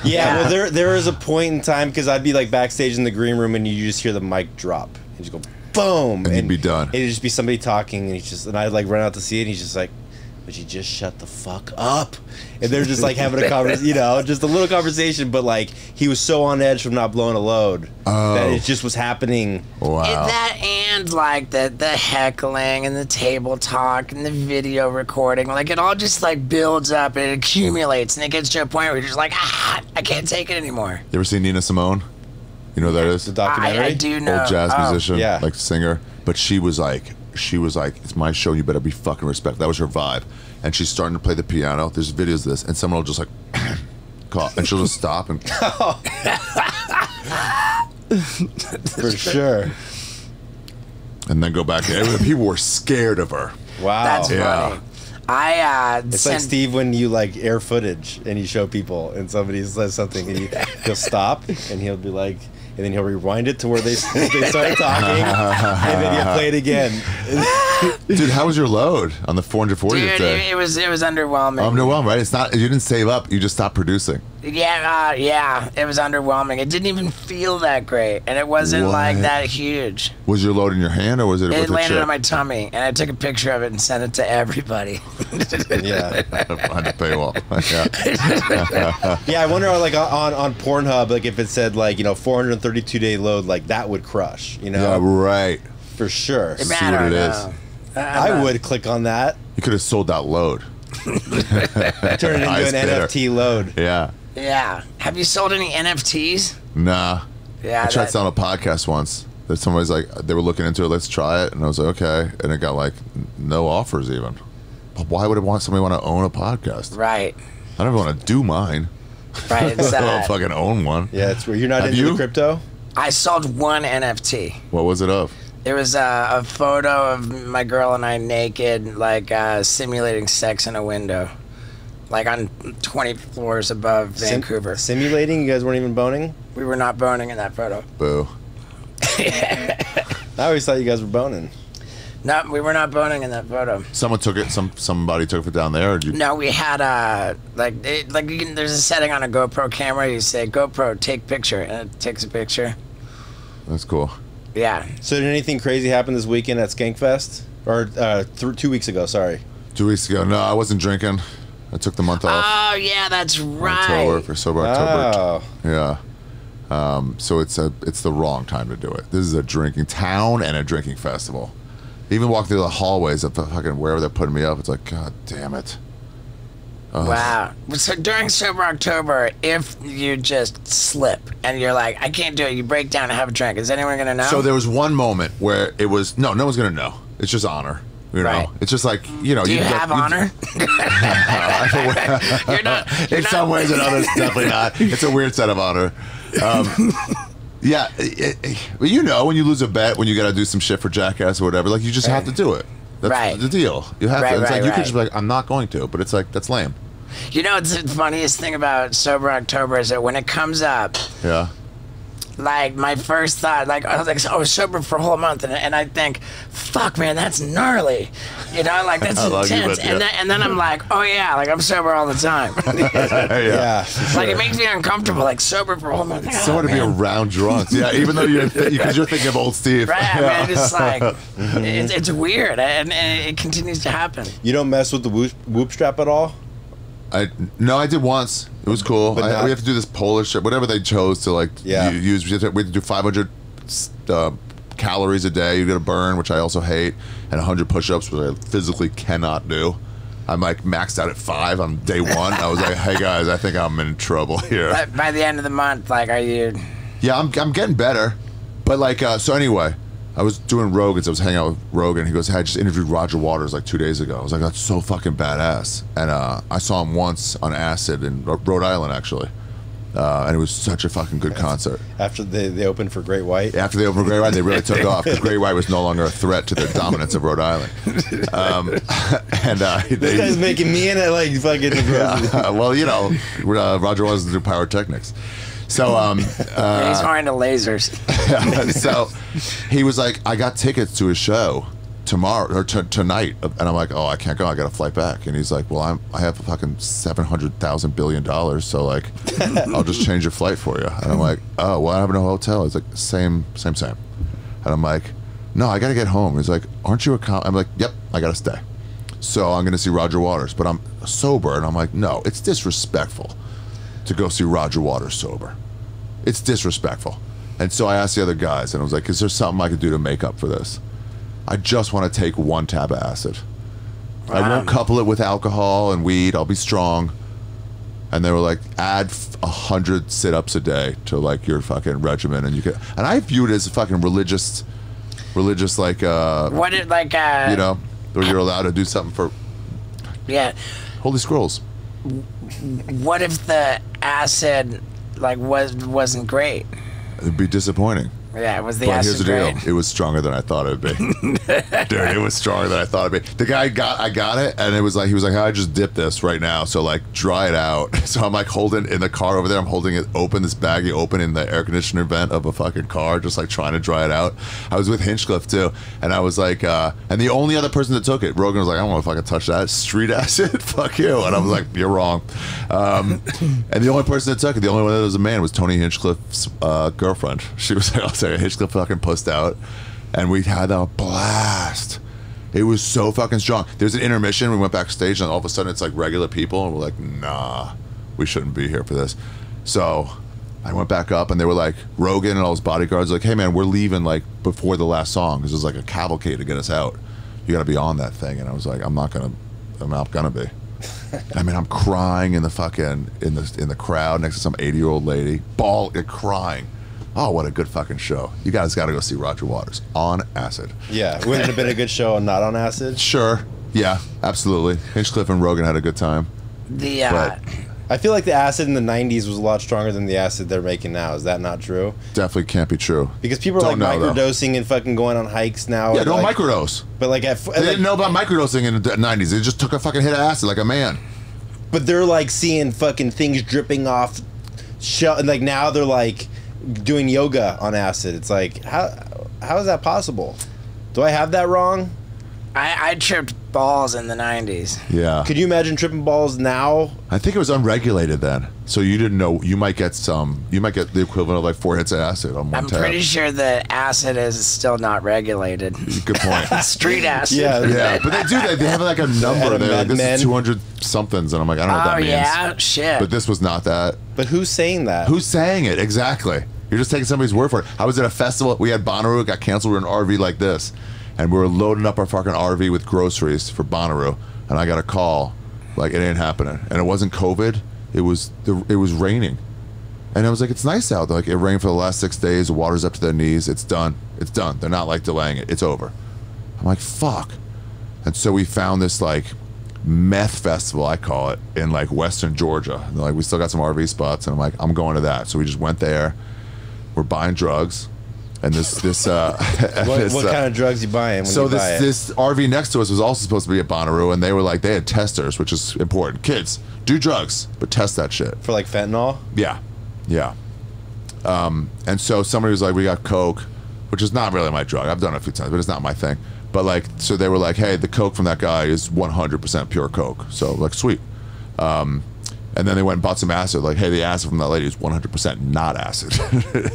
Yeah, well, there was a point in time because I'd be like backstage in the green room and you just hear the mic drop. And just go boom, and you'd be done. It'd just be somebody talking, and I'd like run out to see it, and he's just like, "Would you just shut the fuck up?" And they're just like having a conversation, you know, just a little conversation, but like he was so on edge from not blowing a load that it just was happening. Wow. That and like the heckling and the table talk and the video recording, like it all just like builds up and it accumulates, and it gets to a point where you're just like, I can't take it anymore. You ever seen Nina Simone? You know who that is? The documentary? I do know. Old jazz musician, yeah. like singer. But she was like, it's my show, you better be fucking respect. That was her vibe. And she's starting to play the piano. There's videos of this, and someone will just like, call, and she'll just stop and. For sure. And then go back. People were scared of her. Wow. That's funny. It's like Steve when you like air footage and you show people and somebody says something and he'll stop and he'll be like, and then he'll rewind it to where they start talking and then he'll play it again. Dude, how was your load on the 440th day? It was underwhelming. Underwhelming, right? It's not. You didn't save up. You just stopped producing. Yeah, it was underwhelming. It didn't even feel that great, and it wasn't What? like that huge. Was your load in your hand or was it It with a landed chip? on my tummy, and I took a picture of it and sent it to everybody. Yeah. Behind the paywall. Yeah. Yeah, I wonder like on Pornhub, like if it said like, 432-day load, like that would crush, Yeah, right. for sure. Man, See I what don't it know. I would click on that, You could have sold that load. turn it into Nice an bidder. NFT load. Yeah. Yeah. Have you sold any NFTs? Nah. Yeah. I tried that- selling a podcast once. That somebody's like, they were looking into it. Let's try it, and I was like, okay. And it got like no offers even. But why would somebody want to own a podcast? Right. I don't even want to do mine. Right. It's I don't that. fucking own one. Yeah, it's where you're not Have into you? the crypto. I sold one NFT. What was it of? It was a photo of my girl and I naked, like simulating sex in a window, like on 20 floors above Vancouver. Simulating? You guys weren't even boning? We were not boning in that photo. Boo. I always thought you guys were boning. No, we were not boning in that photo. Someone took it. Somebody took it down there. Or did you? No, we had there's a setting on a GoPro camera. You say GoPro take picture, and it takes a picture. That's cool. Yeah. So did anything crazy happen this weekend at Skankfest? Or 2 weeks ago, sorry. 2 weeks ago. No, I wasn't drinking. I took the month off. Oh yeah, that's right. October for sober October. Oh. Yeah. So it's the wrong time to do it. This is a drinking town and a drinking festival. Even walking through the hallways of the fucking wherever they're putting me up, it's like, God damn it. Ugh. Wow. So during Sober October, if you just slip and you're like, I can't do it, you break down and have a drink, is anyone going to know? So there was one moment where it was no one's gonna know. It's just honor. You know, Right. it's just like you know. do you have honor? You're not. You're In not, some ways and others, definitely not. It's a weird set of honor. Yeah, but you know, when you lose a bet, when you got to do some shit for Jackass or whatever, like you just have to do it. That's Right. the deal. You have Right, to. It's right, like you right. could just be like, I'm not going to, but it's like that's lame. You know, it's the funniest thing about Sober October is that when it comes up, Yeah. like my first thought, like I was like, I was sober for a whole month, and I think, fuck, man, that's gnarly, you know, like that's I love you, intense. but yeah. And then I'm like, oh yeah, like I'm sober all the time. Yeah. for Like sure. it makes me uncomfortable, like sober for a whole month. Like, So oh, want to be man. around drunks. Yeah, even though because you're thinking of old Steve. Right, Yeah. man, it's like it's weird, and it continues to happen. You don't mess with the whoop strap at all? No, I did once. It was cool. But not- We have to do this Polish shit, whatever they chose to like Yeah. use. We have to do 500 calories a day. You got to burn, which I also hate, and 100 push-ups, which I physically cannot do. I'm like maxed out at 5 on day one. I was like, hey guys, I think I'm in trouble here. But by the end of the month, like, are you? Yeah, I'm getting better, but like so anyway. I was doing Rogan's. I was hanging out with Rogan. He goes, hey, I just interviewed Roger Waters like 2 days ago. I was like, that's so fucking badass. And I saw him once on acid in Rhode Island, actually. And it was such a fucking good concert. After they opened for Great White? After they opened Great White, they really took off because Great White was no longer a threat to the dominance of Rhode Island. This guy's making me in it like fucking the yeah, well, you know, Roger Waters do pyrotechnics. So, He's more into lasers. so he was like, I got tickets to his show tomorrow or tonight, and I'm like, oh, I can't go. I got a flight back. And he's like, well, I have fucking $700,000 billion, so like, I'll just change your flight for you. And I'm like, oh, well, I have no hotel. He's like, same. And I'm like, no, I got to get home. He's like, aren't you a I'm like, yep, I got to stay. So I'm gonna see Roger Waters, but I'm sober, and I'm like, no, it's disrespectful to go see Roger Waters sober. It's disrespectful. And so I asked the other guys, and I was like, is there something I could do to make up for this? I just want to take 1 tab of acid. I won't couple it with alcohol and weed. I'll be strong. And they were like, add 100 sit-ups a day to like your fucking regimen, and you can. And I view it as a fucking religious like What it like? you know, where you're allowed to do something for Yeah. Holy Scrolls. What if the acid like wasn't great? It'd be disappointing. Yeah, it was the But here's acid the deal. rain. It was stronger than I thought it would be. Dude, it was stronger than I thought it'd be. The guy I got it, and it was like, he was like, I just dip this right now, so like dry it out. So I'm like holding in the car over there, I'm holding it open, this baggie open in the air conditioner vent of a fucking car, just like trying to dry it out. I was with Hinchcliffe too, and I was like, and the only other person that took it, Rogan was like, I don't want to fucking touch that. Street acid? Fuck you. And I was like, you're wrong. And the only person that took it, the only one that was a man, was Tony Hinchcliffe's girlfriend. She was like, I'll tell you, Hinchcliffe fucking pussed out, and we had a blast. It was so fucking strong. There's an intermission, we went backstage, and all of a sudden it's like regular people, and we're like, nah, we shouldn't be here for this. So I went back up, and they were like, Rogan and all his bodyguards like, hey man, we're leaving like before the last song, because it was like a cavalcade to get us out. You gotta be on that thing. And I was like, I'm not gonna be. I mean, I'm crying in the fucking in the crowd next to some 80-year-old lady, crying. Oh, what a good fucking show. You guys got to go see Roger Waters on acid. Yeah, wouldn't it have been a good show not on acid? Sure. Yeah, absolutely. Hinchcliffe and Rogan had a good time. The I feel like the acid in the 90s was a lot stronger than the acid they're making now. Is that not true? Definitely can't be true. Because people are Don't like know, microdosing and fucking going on hikes now. Yeah, and, don't like, microdose. But like, They didn't know about microdosing in the 90s. They just took a fucking hit of acid like a man. But they're like seeing fucking things dripping off. And like now they're like doing yoga on acid. It's like, how is that possible? Do I have that wrong? I tripped balls in the 90s. Yeah. Could you imagine tripping balls now? I think it was unregulated then. So you didn't know. You might get the equivalent of like 4 hits of acid on one I'm tab. pretty sure that acid is still not regulated. Good point. Street acid. Yeah. Yeah, but they do that. They have like a number. Adam They're like, this Men. is 200 somethings, and I'm like, I don't know what that Oh means. yeah, shit. But this was not that. But who's saying that? Who's saying it? Exactly. You're just taking somebody's word for it. I was at a festival. We had Bonnaroo. It got canceled. We were in an RV like this. And we were loading up our fucking RV with groceries for Bonnaroo. And I got a call. Like, it ain't happening. And it wasn't COVID. It was raining. And I was like, it's nice out. Like, it rained for the last 6 days. The water's up to their knees. It's done. It's done. They're not, like, delaying it. It's over. I'm like, fuck. And so we found this, like, meth festival, I call it, in, like, western Georgia. And, like, we still got some RV spots. And I'm like, I'm going to that. So we just went there. We're buying drugs. And what kind of drugs you buying when you buy it? This RV next to us was also supposed to be at Bonnaroo, and they were like, they had testers, which is important. Kids, do drugs, but test that shit. For like fentanyl? Yeah. And so somebody was like, we got coke, which is not really my drug. I've done it a few times, but it's not my thing. But like, so they were like, hey, the coke from that guy is 100% pure coke. So like, sweet. And then they went and bought some acid. Like, hey, the acid from that lady is 100% not acid.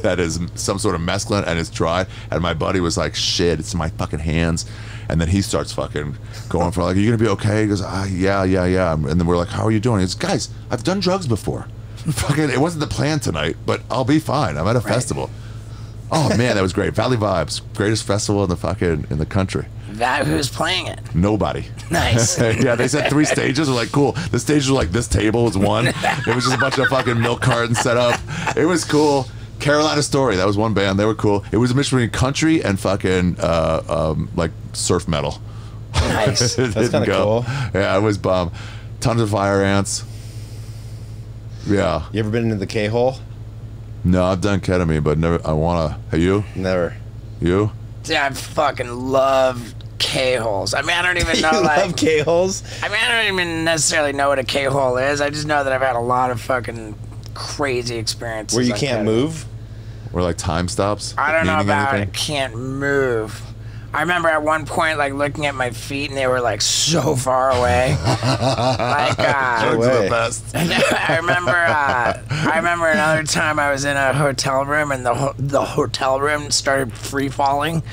That is some sort of mescaline, and it's dry. And my buddy was like, shit, it's in my fucking hands. And then he starts fucking going for like, are you going to be okay? He goes, yeah. And then we're like, how are you doing? He goes, guys, I've done drugs before. Fucking, it wasn't the plan tonight, but I'll be fine. I'm at a festival. Oh, man, that was great. Valley Vibes, greatest festival in the country. Who's playing it? Nobody. Nice. Yeah, they said 3 stages. We're like, cool. The stages were like, this table was one. It was just a bunch of fucking milk cartons set up. It was cool. Carolina Story, that was one band. They were cool. It was a mixture between country and fucking like surf metal. Nice. That's kind of cool. Yeah, it was bomb. Tons of fire ants. Yeah. You ever been into the K-hole? No, I've done ketamine, but never. I wanna. Have you? Never. You? Dude, I fucking love K-holes. I mean, I don't even know, You love K-holes? I mean, I don't even necessarily know what a K-hole is. I just know that I've had a lot of fucking crazy experiences. Where you like can't that. move? Or like time stops? I don't know Meaning about anything? can't move. I remember at one point, like, looking at my feet, and they were, like, so far away. Like, Drugs are the best. I remember another time I was in a hotel room, and the hotel room started free falling.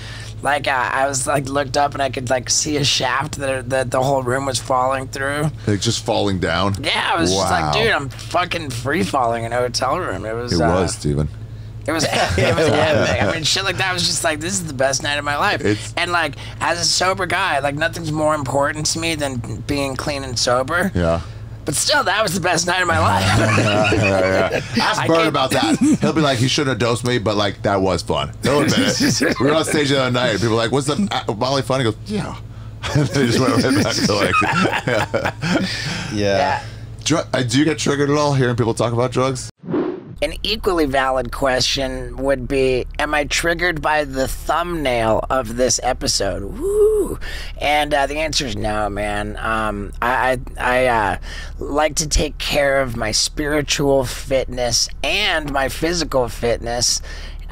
Like, I was, like, looked up, and I could, like, see a shaft that the whole room was falling through. Like just falling down? Yeah, I was just like, Wow. dude, I'm fucking free falling in a hotel room. It was, Steven. it was epic. I mean, shit like that was just like, this is the best night of my life. And like, as a sober guy, like nothing's more important to me than being clean and sober. Yeah. But still, that was the best night of my life. Yeah. Ask Bird about that. He'll be like, he shouldn't have dosed me, but like, that was fun. He'll admit it. We were on stage the other night, and people were like, what's the Molly fun? He goes, yeah. And they just went right back to like, Yeah. Do you get triggered at all hearing people talk about drugs? an equally valid question would be, am I triggered by the thumbnail of this episode? Woo! And the answer is no, man. I like to take care of my spiritual fitness and my physical fitness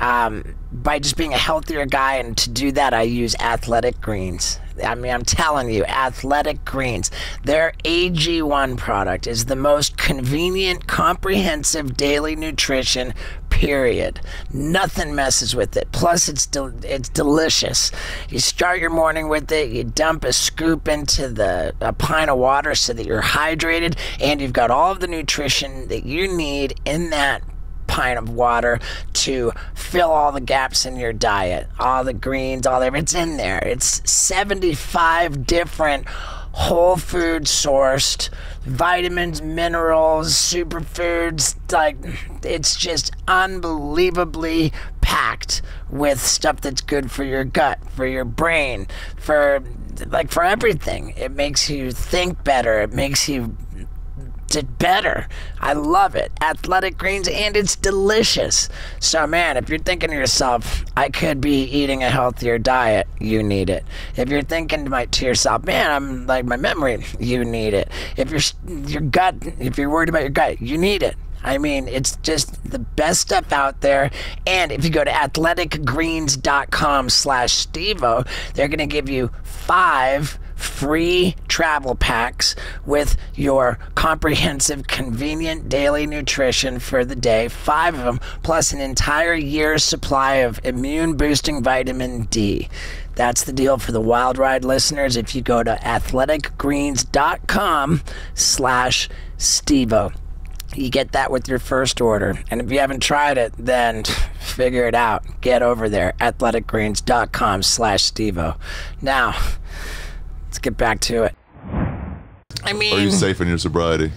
by just being a healthier guy, and to do that I use Athletic Greens. I mean, I'm telling you, Athletic Greens, their AG1 product is the most convenient, comprehensive daily nutrition, period. Nothing messes with it. Plus, it's delicious. You start your morning with it, you dump a scoop into a pint of water so that you're hydrated, and you've got all of the nutrition that you need in that pint of water to fill all the gaps in your diet. All the greens, it's in there. It's 75 different whole food sourced vitamins, minerals, superfoods. Like, it's just unbelievably packed with stuff that's good for your gut, for your brain, for everything. It makes you think better. It makes you better. I love it. Athletic Greens, and it's delicious. So, man, if you're thinking to yourself, I could be eating a healthier diet, you need it. If you're thinking to yourself, man, I'm like my memory, you need it. If your gut, if you're worried about your gut, you need it. I mean, it's just the best stuff out there. And if you go to athleticgreens.com/Stevo, they're going to give you 5 free travel packs with your comprehensive, convenient daily nutrition for the day, 5 of them, plus an entire year's supply of immune-boosting vitamin D. That's the deal for the Wild Ride listeners. If you go to athleticgreens.com/Stevo. You get that with your first order. And if you haven't tried it, then figure it out. Get over there, athleticgreens.com/Stevo. Now, let's get back to it. I mean, are you safe in your sobriety?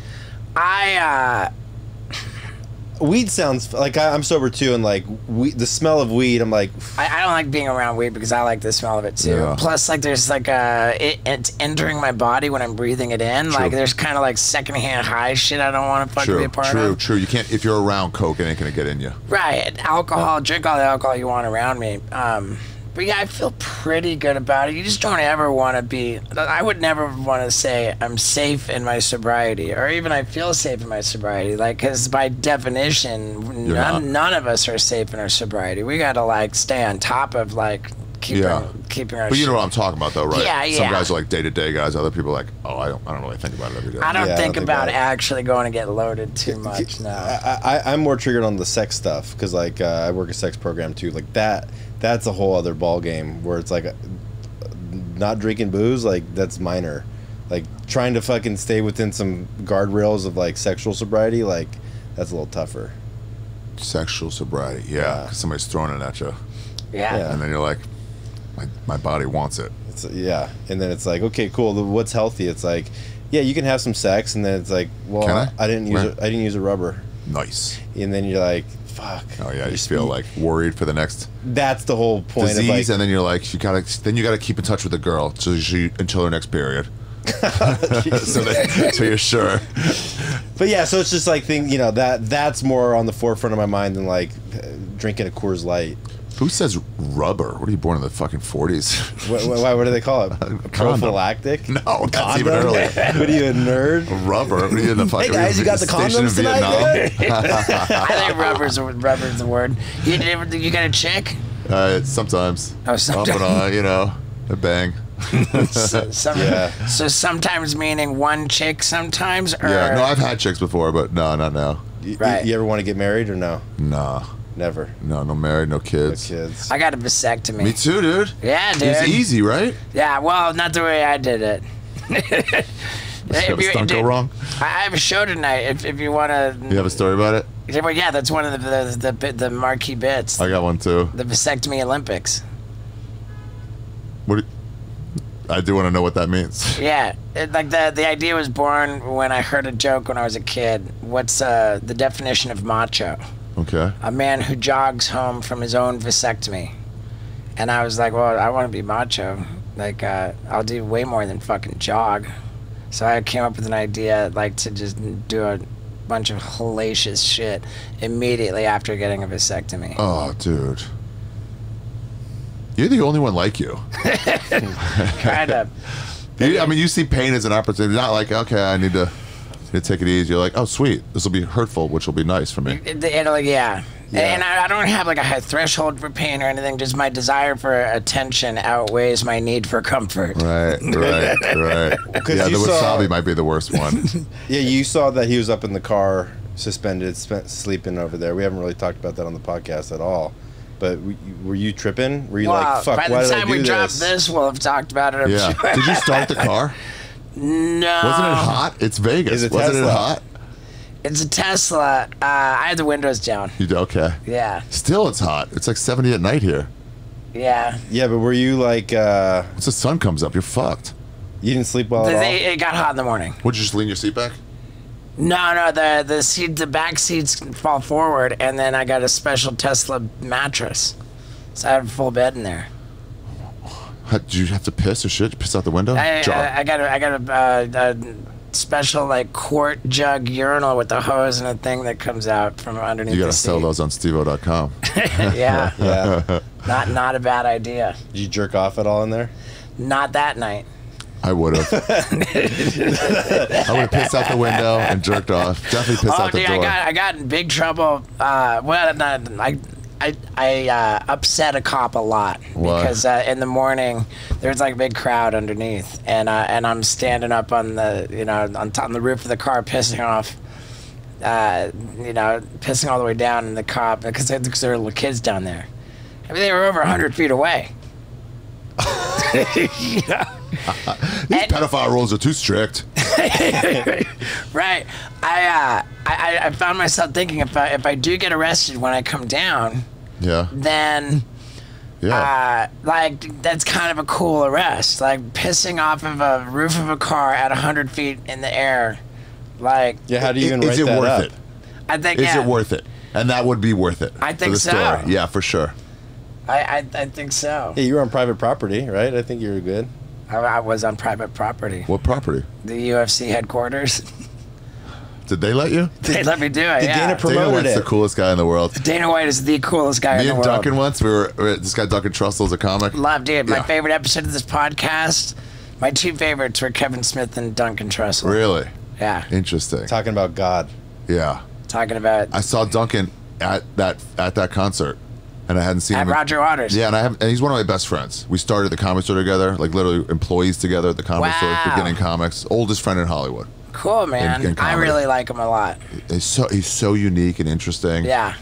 Weed sounds like I'm sober too, and like the smell of weed, I'm like, I don't like being around weed because I like the smell of it too. Yeah. Plus, like, there's like it's entering my body when I'm breathing it in. True. Like, there's kind of like secondhand high shit I don't want to fucking be a part of. True. You can't, if you're around coke, it ain't gonna get in you. Right. Alcohol, drink all the alcohol you want around me. But yeah, I feel pretty good about it. You just don't ever want to be... I would never want to say I'm safe in my sobriety, or even I feel safe in my sobriety. Like, because by definition, none of us are safe in our sobriety. We got to, like, stay on top of, like, keeping our But you know what I'm talking about, though, right? Yeah. Some guys are, like, day-to-day guys. Other people are like, oh, I don't really think about it every day. I don't think about actually going to get loaded too much, no. I'm more triggered on the sex stuff, because, like, I work a sex program, too. Like, that's a whole other ball game where it's like not drinking booze, like, that's minor. Like, trying to fucking stay within some guardrails of, like, sexual sobriety, like, that's a little tougher. Sexual sobriety, yeah. Because somebody's throwing it at you. Yeah. And then you're like, my body wants it. And then it's like, okay, cool. What's healthy? It's like, yeah, you can have some sex, and then it's like, well, I didn't use a rubber. Nice. And then you're like, fuck. Oh yeah, you feel like worried for the next. That's the whole point disease, of, like, and then you're like, you gotta keep in touch with the girl until her next period. so you're sure. But yeah, so it's just like that's more on the forefront of my mind than like drinking a Coors Light. Who says rubber? What are you, born in the fucking 40s? What do they call it? Prophylactic? No, that's even earlier. What are you, a nerd? Rubber? What are you in the fucking? Hey guys, you got the condoms tonight? I think rubber's the word. You got a chick? Sometimes. Oh, sometimes. Up and on, a bang. So sometimes meaning one chick sometimes? Or? Yeah, no, I've had chicks before, but no, not now. Right. You ever want to get married or no? Nah. Never. No married, no kids. No kids. I got a vasectomy. Me too, dude. Yeah, dude. It's easy, right? Yeah, well, not the way I did it. Stunt go wrong? I have a show tonight. If you want to. You have a story about it? Well, yeah, that's one of the marquee bits. I got one too. The vasectomy Olympics. I do want to know what that means. Yeah, the idea was born when I heard a joke when I was a kid. What's the definition of macho? Okay. A man who jogs home from his own vasectomy. And I was like, well, I want to be macho. Like, I'll do way more than fucking jog. So I came up with an idea, like, to just do bunch of hellacious shit immediately after getting a vasectomy. Oh, dude. You're the only one like you. Kind of. I mean, you see pain as an opportunity. Not like, okay, I need to take it easy. You're like, oh, sweet. This will be hurtful, which will be nice for me. Yeah. And I don't have like a high threshold for pain or anything. Just my desire for attention outweighs my need for comfort. Right. Yeah, the wasabi might be the worst one. Yeah, you saw that he was up in the car, suspended, sleeping over there. We haven't really talked about that on the podcast at all. But were you tripping? Were you like, fuck, why did I do this? By the time we drop this, we'll have talked about it, I'm sure. Did you start the car? No. Wasn't it hot? It's Vegas. Wasn't it hot? It's a Tesla. I had the windows down. You okay? Yeah. Still, it's hot. It's like 70 at night here. Yeah. Yeah, but were you like... Once the sun comes up, you're fucked. You didn't sleep well at all? It got hot in the morning. Would you just lean your seat back? No, the back seats fall forward, and then I got a special Tesla mattress. So I have a full bed in there. Did you have to piss or shit? Piss out the window? I got a special like quart jug urinal with a hose and a thing that comes out from underneath. You the gotta seat. sell those on stevo.com. Yeah. Not a bad idea. Did you jerk off at all in there? Not that night. I would have. I would have pissed out the window and jerked off. Definitely pissed out the door. I got in big trouble. I upset a cop a lot. Why? Because in the morning there's like a big crowd underneath, and I'm standing up on the on the roof of the car pissing off. Pissing all the way down, and the cop, because there were little kids down there. I mean, they were over 100 feet away. These pedophile rules are too strict. Right. I found myself thinking, if I do get arrested when I come down, then like that's kind of a cool arrest. Like pissing off of a roof of a car at 100 feet in the air. Like, how do you even write that up? Is it worth it? I think Is it worth it? And that would be worth it. I think for the so. story. Yeah, for sure. I think so. Yeah, you were on private property, right? I think you were good. I was on private property. What property? The UFC headquarters. Did they let you? They let me do it. Dana promoted Dana White's it. the coolest guy in the world. Dana White is the coolest guy in the world. Me and Duncan once, we were this guy Duncan Trussell's a comic. Loved it. My favorite episode of this podcast, my two favorites were Kevin Smith and Duncan Trussell. Really? Yeah. Interesting. Talking about God. Yeah. Talking about. I saw Duncan at that concert, and I hadn't seen him. At Roger Waters. Yeah, and he's one of my best friends. We started the comedy store together, like literally employees together at the comedy store, beginning comics. Oldest friend in Hollywood. Cool, man. In I really like him a lot. He's so unique and interesting. Yeah.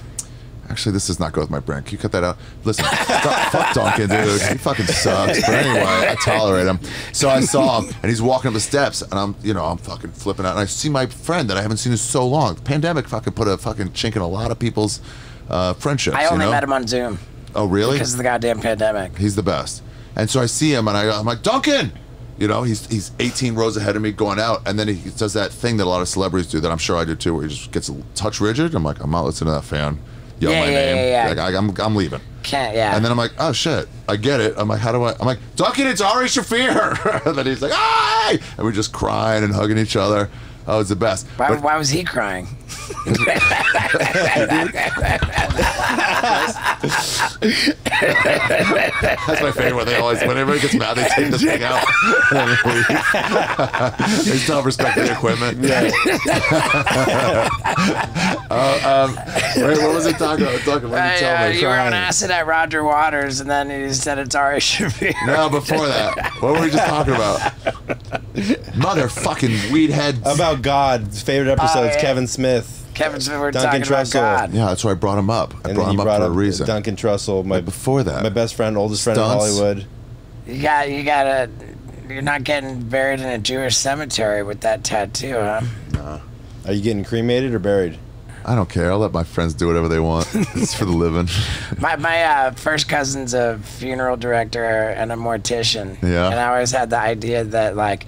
Actually, this does not go with my brand. Can you cut that out? Listen, fuck Duncan, dude. He fucking sucks. But anyway, I tolerate him. So I saw him, and he's walking up the steps, and I'm fucking flipping out. And I see my friend that I haven't seen in so long. The pandemic fucking put a fucking chink in a lot of people's friendships. I only met him on Zoom. Oh, really? Because of the goddamn pandemic. He's the best. And so I see him, and I'm like, Duncan! He's 18 rows ahead of me going out, and then he does that thing that a lot of celebrities do that I'm sure I do too, where he just gets a touch rigid. I'm like, I'm not listening to that fan. Yell my name. Yeah. Like, I'm leaving. Can't, yeah. And then I'm like, oh shit, I get it. I'm like, I'm like, Duncan, it's Ari Shaffir. And then he's like, hey! And we're just crying and hugging each other. Oh, it's the best. Why was he crying? That's my favorite. They always, when everybody gets mad, they take the thing out and then leave. They still have respect for the equipment. Yeah. Wait, what was it talking about? What did you tell me? You were on acid at Roger Waters, and then he said it's Ari Shaffir. No, before that. What were we just talking about? Motherfucking weed heads. About God's favorite episodes, Kevin Smith. Kevin Smith, we're Duncan talking Trussell. about God. Yeah, that's why I brought him up. I brought him up for a reason. Duncan Trussell, before that, my best friend, oldest friend in Hollywood. You're not getting buried in a Jewish cemetery with that tattoo, huh? No. Are you getting cremated or buried? I don't care. I'll let my friends do whatever they want. It's for the living. My first cousin's a funeral director and a mortician. Yeah. And I always had the idea that, like,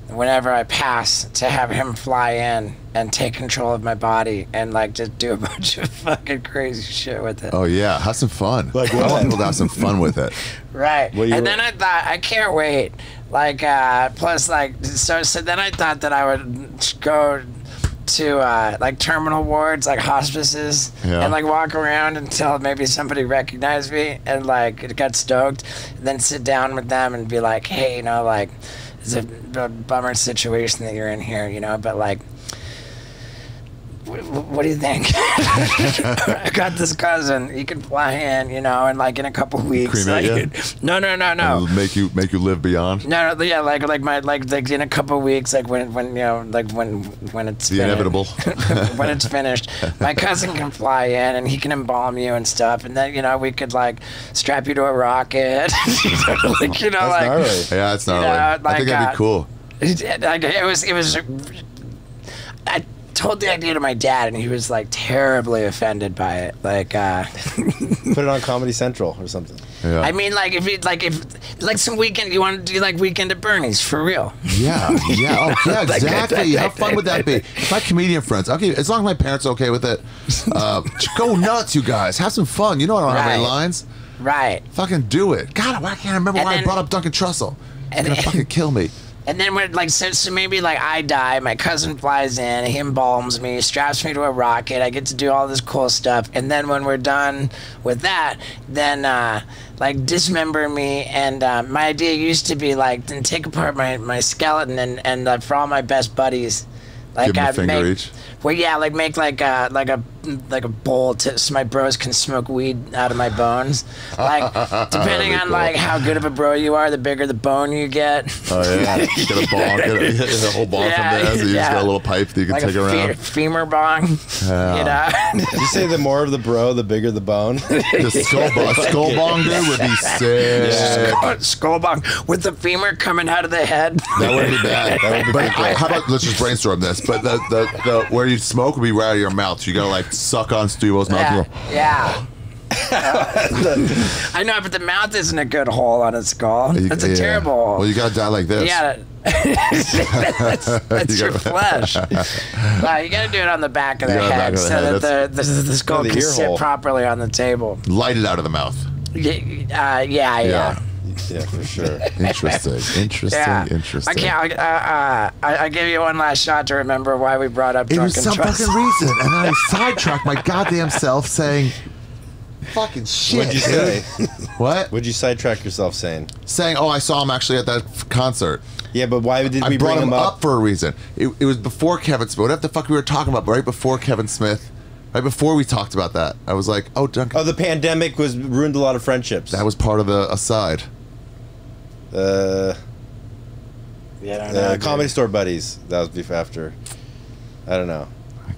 whenever I pass, to have him fly in and take control of my body and, like, just do a bunch of fucking crazy shit with it. Oh, yeah. Have some fun. Like I what? want people to have some fun with it. Right. And then I thought, I can't wait. Like, plus, like, so then I thought that I would go to like terminal wards, like hospices, Yeah. and like walk around until maybe somebody recognized me and like got stoked, and then sit down with them and be like, hey, you know, like it's a bummer situation that you're in here, you know, but like, what do you think? I got this cousin. He can fly in, you know, and like in a couple weeks. Cremate you? No. And make you live beyond. No, yeah, like in a couple of weeks, like when you know, like when it's The finished, inevitable. when it's finished, my cousin can fly in and he can embalm you and stuff, and then you know we could like strap you to a rocket, like you know, That's like gnarly. Yeah, it's not You know, I like, think that'd be cool. like it was. I told the idea to my dad, and he was like terribly offended by it. Like, Put it on Comedy Central or something. Yeah. I mean, like if some weekend, you want to do like Weekend at Bernie's for real? Yeah, oh, yeah, exactly. How fun would that be? My comedian friends, okay, as long as my parents are okay with it, go nuts, you guys. Have some fun. You know I don't have any Right. lines. Right. Fucking do it. God, I can't remember And why I then- brought up Duncan Trussell. It's and gonna then- fucking kill me. And then when like so maybe like I die, my cousin flies in, he embalms me, straps me to a rocket, I get to do all this cool stuff, and then when we're done with that, then like dismember me, and my idea used to be like then take apart my skeleton and for all my best buddies, like Give 'em a I'd finger make, each. Well, yeah, like make like a bowl so my bros can smoke weed out of my bones. Like depending on cool. like how good of a bro you are, the bigger the bone you get. Oh yeah, get a bong, get a whole bong Yeah, from there. So you just yeah. got a little pipe that you can Like take a around. femur bong, you know. You say the more of the bro, the bigger the bone. The skull bong dude would be sick. Skull bong with the femur coming out of the head. That wouldn't be bad. That would be But pretty cool. how about let's just brainstorm this? But the where you smoke would be right out of your mouth. So you gotta like suck on Steve-O's mouth. Yeah, and go, yeah. I know, but the mouth isn't a good hole on a skull. That's a yeah. terrible hole. Well, you gotta die like this. Yeah, that's You your gotta- flesh. You got to do it on the back of the You got head back of the so head, that the skull the can ear sit hole. properly on the table. Light it out of the mouth. Yeah. Yeah, for sure. Interesting. Yeah. Interesting. I give you one last shot to remember why we brought up It was drunken some trust. fucking reason, and then I sidetracked my goddamn self saying, "Fucking shit." What'd you say? What? Would you sidetrack yourself saying? Saying, "Oh, I saw him actually at that concert." Yeah, but why did I we brought bring him him up for a reason. It was before Kevin Smith. Whatever the fuck we were talking about, right before Kevin Smith, right before we talked about that, I was like, "Oh, Duncan." Oh, the pandemic ruined a lot of friendships. That was part of the aside. Yeah, I don't know, dude. Comedy Store Buddies. That was before after. I don't know.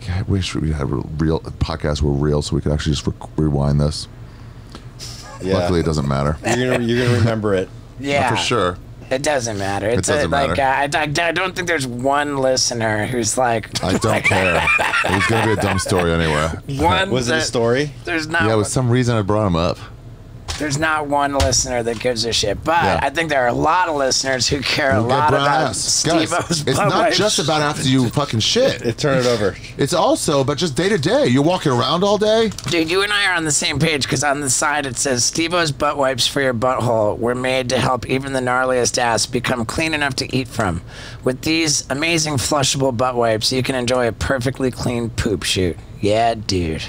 I wish we had a real podcasts were real, so we could actually just rewind this. Yeah. Luckily, it doesn't matter. You're gonna remember it. Yeah, For sure. It doesn't matter. It's doesn't like matter. I don't think there's one listener who's like I don't care. It was gonna be a dumb story anyway. one. Was it a story? There's not. Yeah, with some reason I brought him up. There's not one listener that gives a shit, but Yeah. I think there are a lot of listeners who care a You'll get lot brown about ass. Steve-O's Guys, it's butt not wipes. just about after you fucking shit. Turn it over. It's also about just day to day. You're walking around all day. Dude, you and I are on the same page because on the side it says Steve-O's butt wipes for your butthole were made to help even the gnarliest ass become clean enough to eat from. With these amazing flushable butt wipes, you can enjoy a perfectly clean poop shoot. Yeah, dude.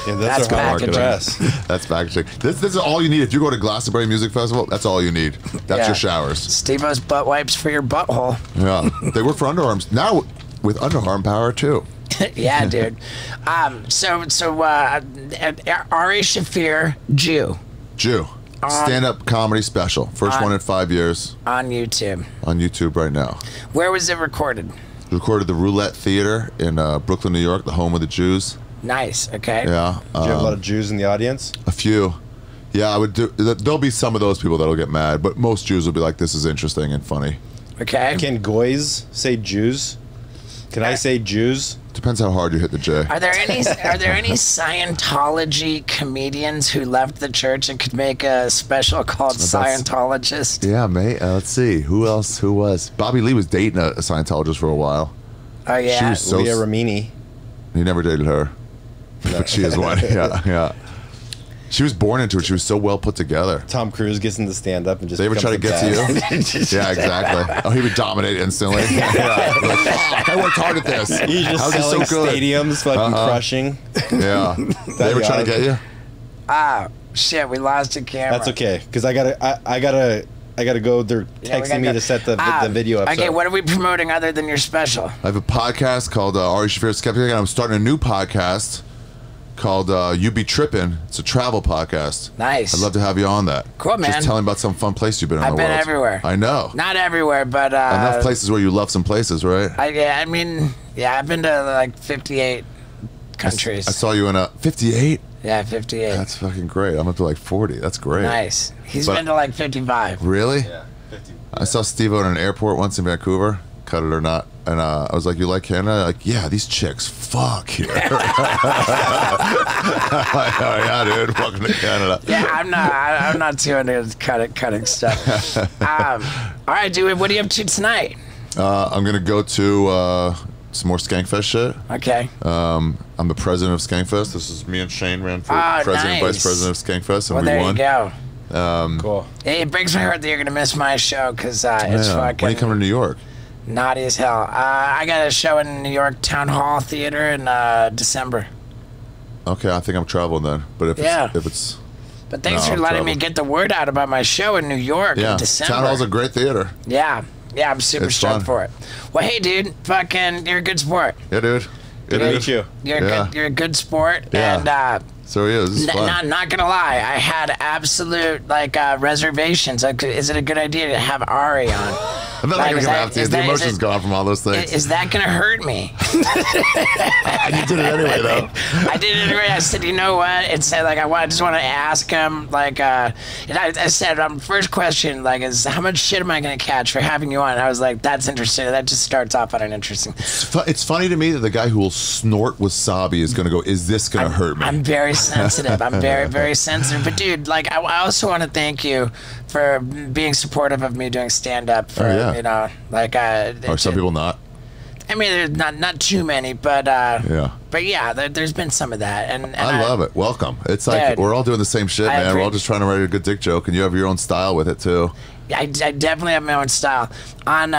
Yeah, That's our hard packaging. press. That's packaging. This is all you need. If you go to Glastonbury Music Festival, that's all you need. That's Yeah. your showers. Steve-O's butt wipes for your butthole. Yeah. They work for underarms. Now with underarm power too. Yeah, dude. So Ari Shaffir, Jew, Jew. Stand-up comedy special. First one in 5 years on YouTube. on YouTube right now. Where was it recorded? Recorded the Roulette Theater in Brooklyn, New York, the home of the Jews. Nice. Okay. Yeah. Do you have a lot of Jews in the audience? A few. Yeah, I would do. There'll be some of those people that'll get mad, but most Jews will be like, "This is interesting and funny." Okay. Can goys say Jews? Can I say Jews? Depends how hard you hit the J. Are there any Scientology comedians who left the church and could make a special called Scientologist? Yeah, mate. Let's see. Who else? Who was? Bobby Lee was dating a Scientologist for a while. Oh yeah. She was so. Leah Ramini. He never dated her, but she is one. Yeah, yeah. She was born into it. She was so well put together. Tom Cruise gets into stand up and just. They ever try to get to you? Yeah, exactly. Oh, he would dominate instantly. Yeah. Like, fuck, I worked hard at this. He's just selling so stadiums, fucking crushing. Yeah. They ever try to get you? Shit, we lost a camera. That's okay, because I gotta go. They're texting me to set the video up. Okay, what are we promoting other than your special? I have a podcast called Ari Shaffir Skeptic, and I'm starting a new podcast called You Be Trippin'. It's a travel podcast. Nice. I'd love to have you on that. Cool, man. Just tell me about some fun place you've been in the world. I've been everywhere. I know. Not everywhere, but enough places where you love some places, right? I mean, I've been to like 58 countries. I saw you in a 58. Yeah, 58. That's fucking great. I'm up to like 40. That's great. Nice. He's been to like 55. Really? Yeah, 50. I saw Steve-O in an airport once in Vancouver, cut it or not, and I was like, "You like Canada?" Like, yeah, these chicks fuck here. I'm like, oh yeah, dude, welcome to Canada. Yeah, I'm not too into cutting stuff. All right, dude, what are you up to tonight? I'm gonna go to some more Skankfest shit. Okay. I'm the president of Skankfest. This is me and Shane ran for president and vice president of Skankfest, and well, we there won. You go. Cool. It breaks my heart that you're gonna miss my show because it's fucking. When are you coming to New York? Naughty as hell. I got a show in New York Town Hall Theater in December. Okay, I think I'm traveling then. But if it's but thanks for letting me get the word out about my show in New York in December. Town Hall's a great theater. Yeah, I'm super stoked for it. Well, hey, dude, fucking, you're a good sport. Yeah, dude. Good to meet you. You're a good sport, and so he is. Not gonna lie, I had absolute reservations. Like, is it a good idea to have Ari on? I'm not gonna have to. The emotion's gone from all those things. Is that gonna hurt me? You did it anyway, though. I did it anyway. I said, you know what? It said I just want to ask him. And I said, first question is how much shit am I gonna catch for having you on? And I was like, that's interesting. That just starts off on an interesting. It's funny to me that the guy who will snort wasabi is gonna go, is this gonna hurt me? I'm very sensitive. I'm very, very sensitive. But dude, I also want to thank you for being supportive of me doing stand-up. Are some people not? I mean, there's not too many, but there's been some of that, and I love it. Welcome. It's like, dude, we're all doing the same shit, man. We're all just trying to write a good dick joke, and you have your own style with it too. I definitely have my own style. In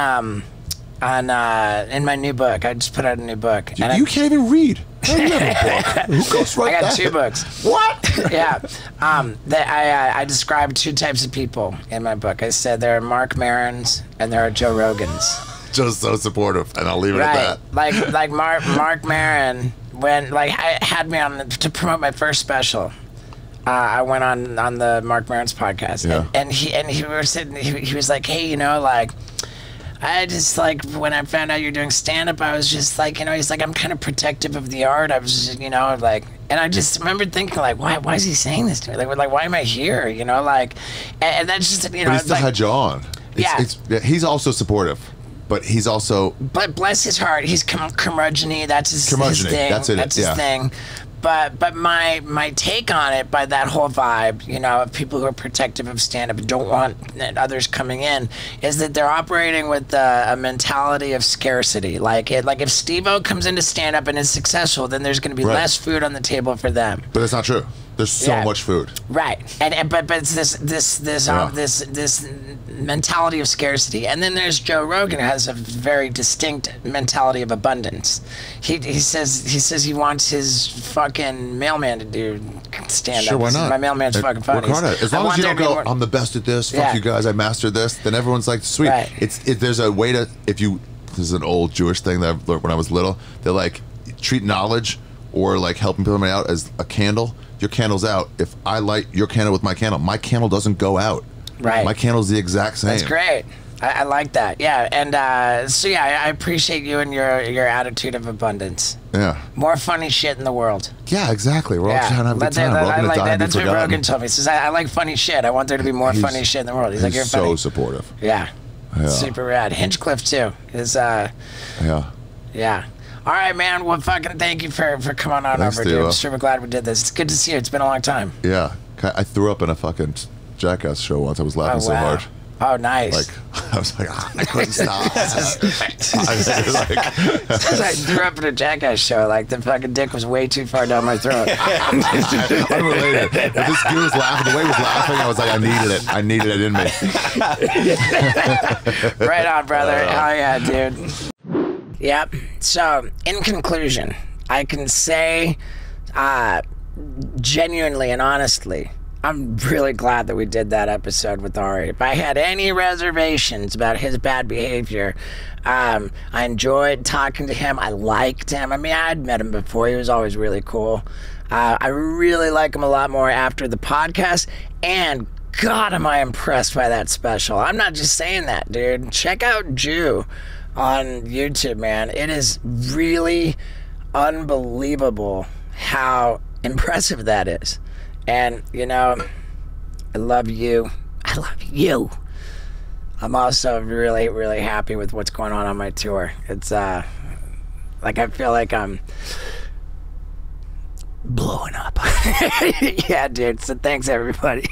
my new book, I just put out a new book. You can't even read. How do you have a book? Who goes right? I got 2 books. What? Yeah. I describe 2 types of people in my book. I said there are Mark Marons and there are Joe Rogans. Just so supportive, and I'll leave it at that. Like Mark Maron, when I had me on to promote my first special. I went on the Mark Maron's podcast, and he was like, hey, I just when I found out you're doing stand-up, I was just he's like, I'm kind of protective of the art. I was just, and I just remember thinking why is he saying this to me? Why am I here? And that's just, But he still had you on. He's also supportive. But he's also... But bless his heart, he's curmudgeon-y. That's his thing. That's his thing. But my take on it, by that whole vibe, of people who are protective of stand-up and don't want others coming in, is that they're operating with a mentality of scarcity. Like if Steve-O comes into stand-up and is successful, then there's going to be less food on the table for them. But that's not true. There's so much food. Right. But it's this mentality of scarcity. And then there's Joe Rogan, who has a very distinct mentality of abundance. He says he wants his fucking mailman to do stand-up. Sure, why not? My mailman's fucking funny. As long as you don't go, I'm the best at this, fuck you guys, I mastered this, then everyone's like, sweet. Right. There's a way to, this is an old Jewish thing that I've learned when I was little, they treat knowledge or helping people out as a candle. Your candle's out. If I light your candle with my candle doesn't go out. Right. My candle's the exact same. That's great. I like that. Yeah, and I appreciate you and your attitude of abundance. Yeah. More funny shit in the world. Yeah, exactly. We're all trying to have a good time. That's what Rogan told me. He says, I like funny shit. I want there to be more funny shit in the world. He's like, you're so funny. Supportive. Yeah. Super rad. Hinchcliffe, too, is... Yeah. All right, man. Well, fucking thank you for coming on over, dude. I'm super glad we did this. It's good to see you. It's been a long time. Yeah. I threw up in a fucking Jackass show once. I was laughing so hard. Oh, nice. I was like, I couldn't stop. I was like, I threw up at a Jackass show. Like the fucking dick was way too far down my throat. unrelated. But this dude was laughing. The way he was laughing, I was like, I needed it. I needed it in me. Right on, brother. Hell yeah, dude. Yep. So, in conclusion, I can say, genuinely and honestly, I'm really glad that we did that episode with Ari. If I had any reservations about his bad behavior, I enjoyed talking to him. I liked him. I mean, I'd met him before. He was always really cool. I really like him a lot more after the podcast. And God, am I impressed by that special. I'm not just saying that, dude. Check out Jew on YouTube, man. It is really unbelievable how impressive that is. And, you know, I love you. I love you. I'm also really, really happy with what's going on my tour. It's, like, I feel like I'm blowing up. Yeah, dude. So thanks, everybody.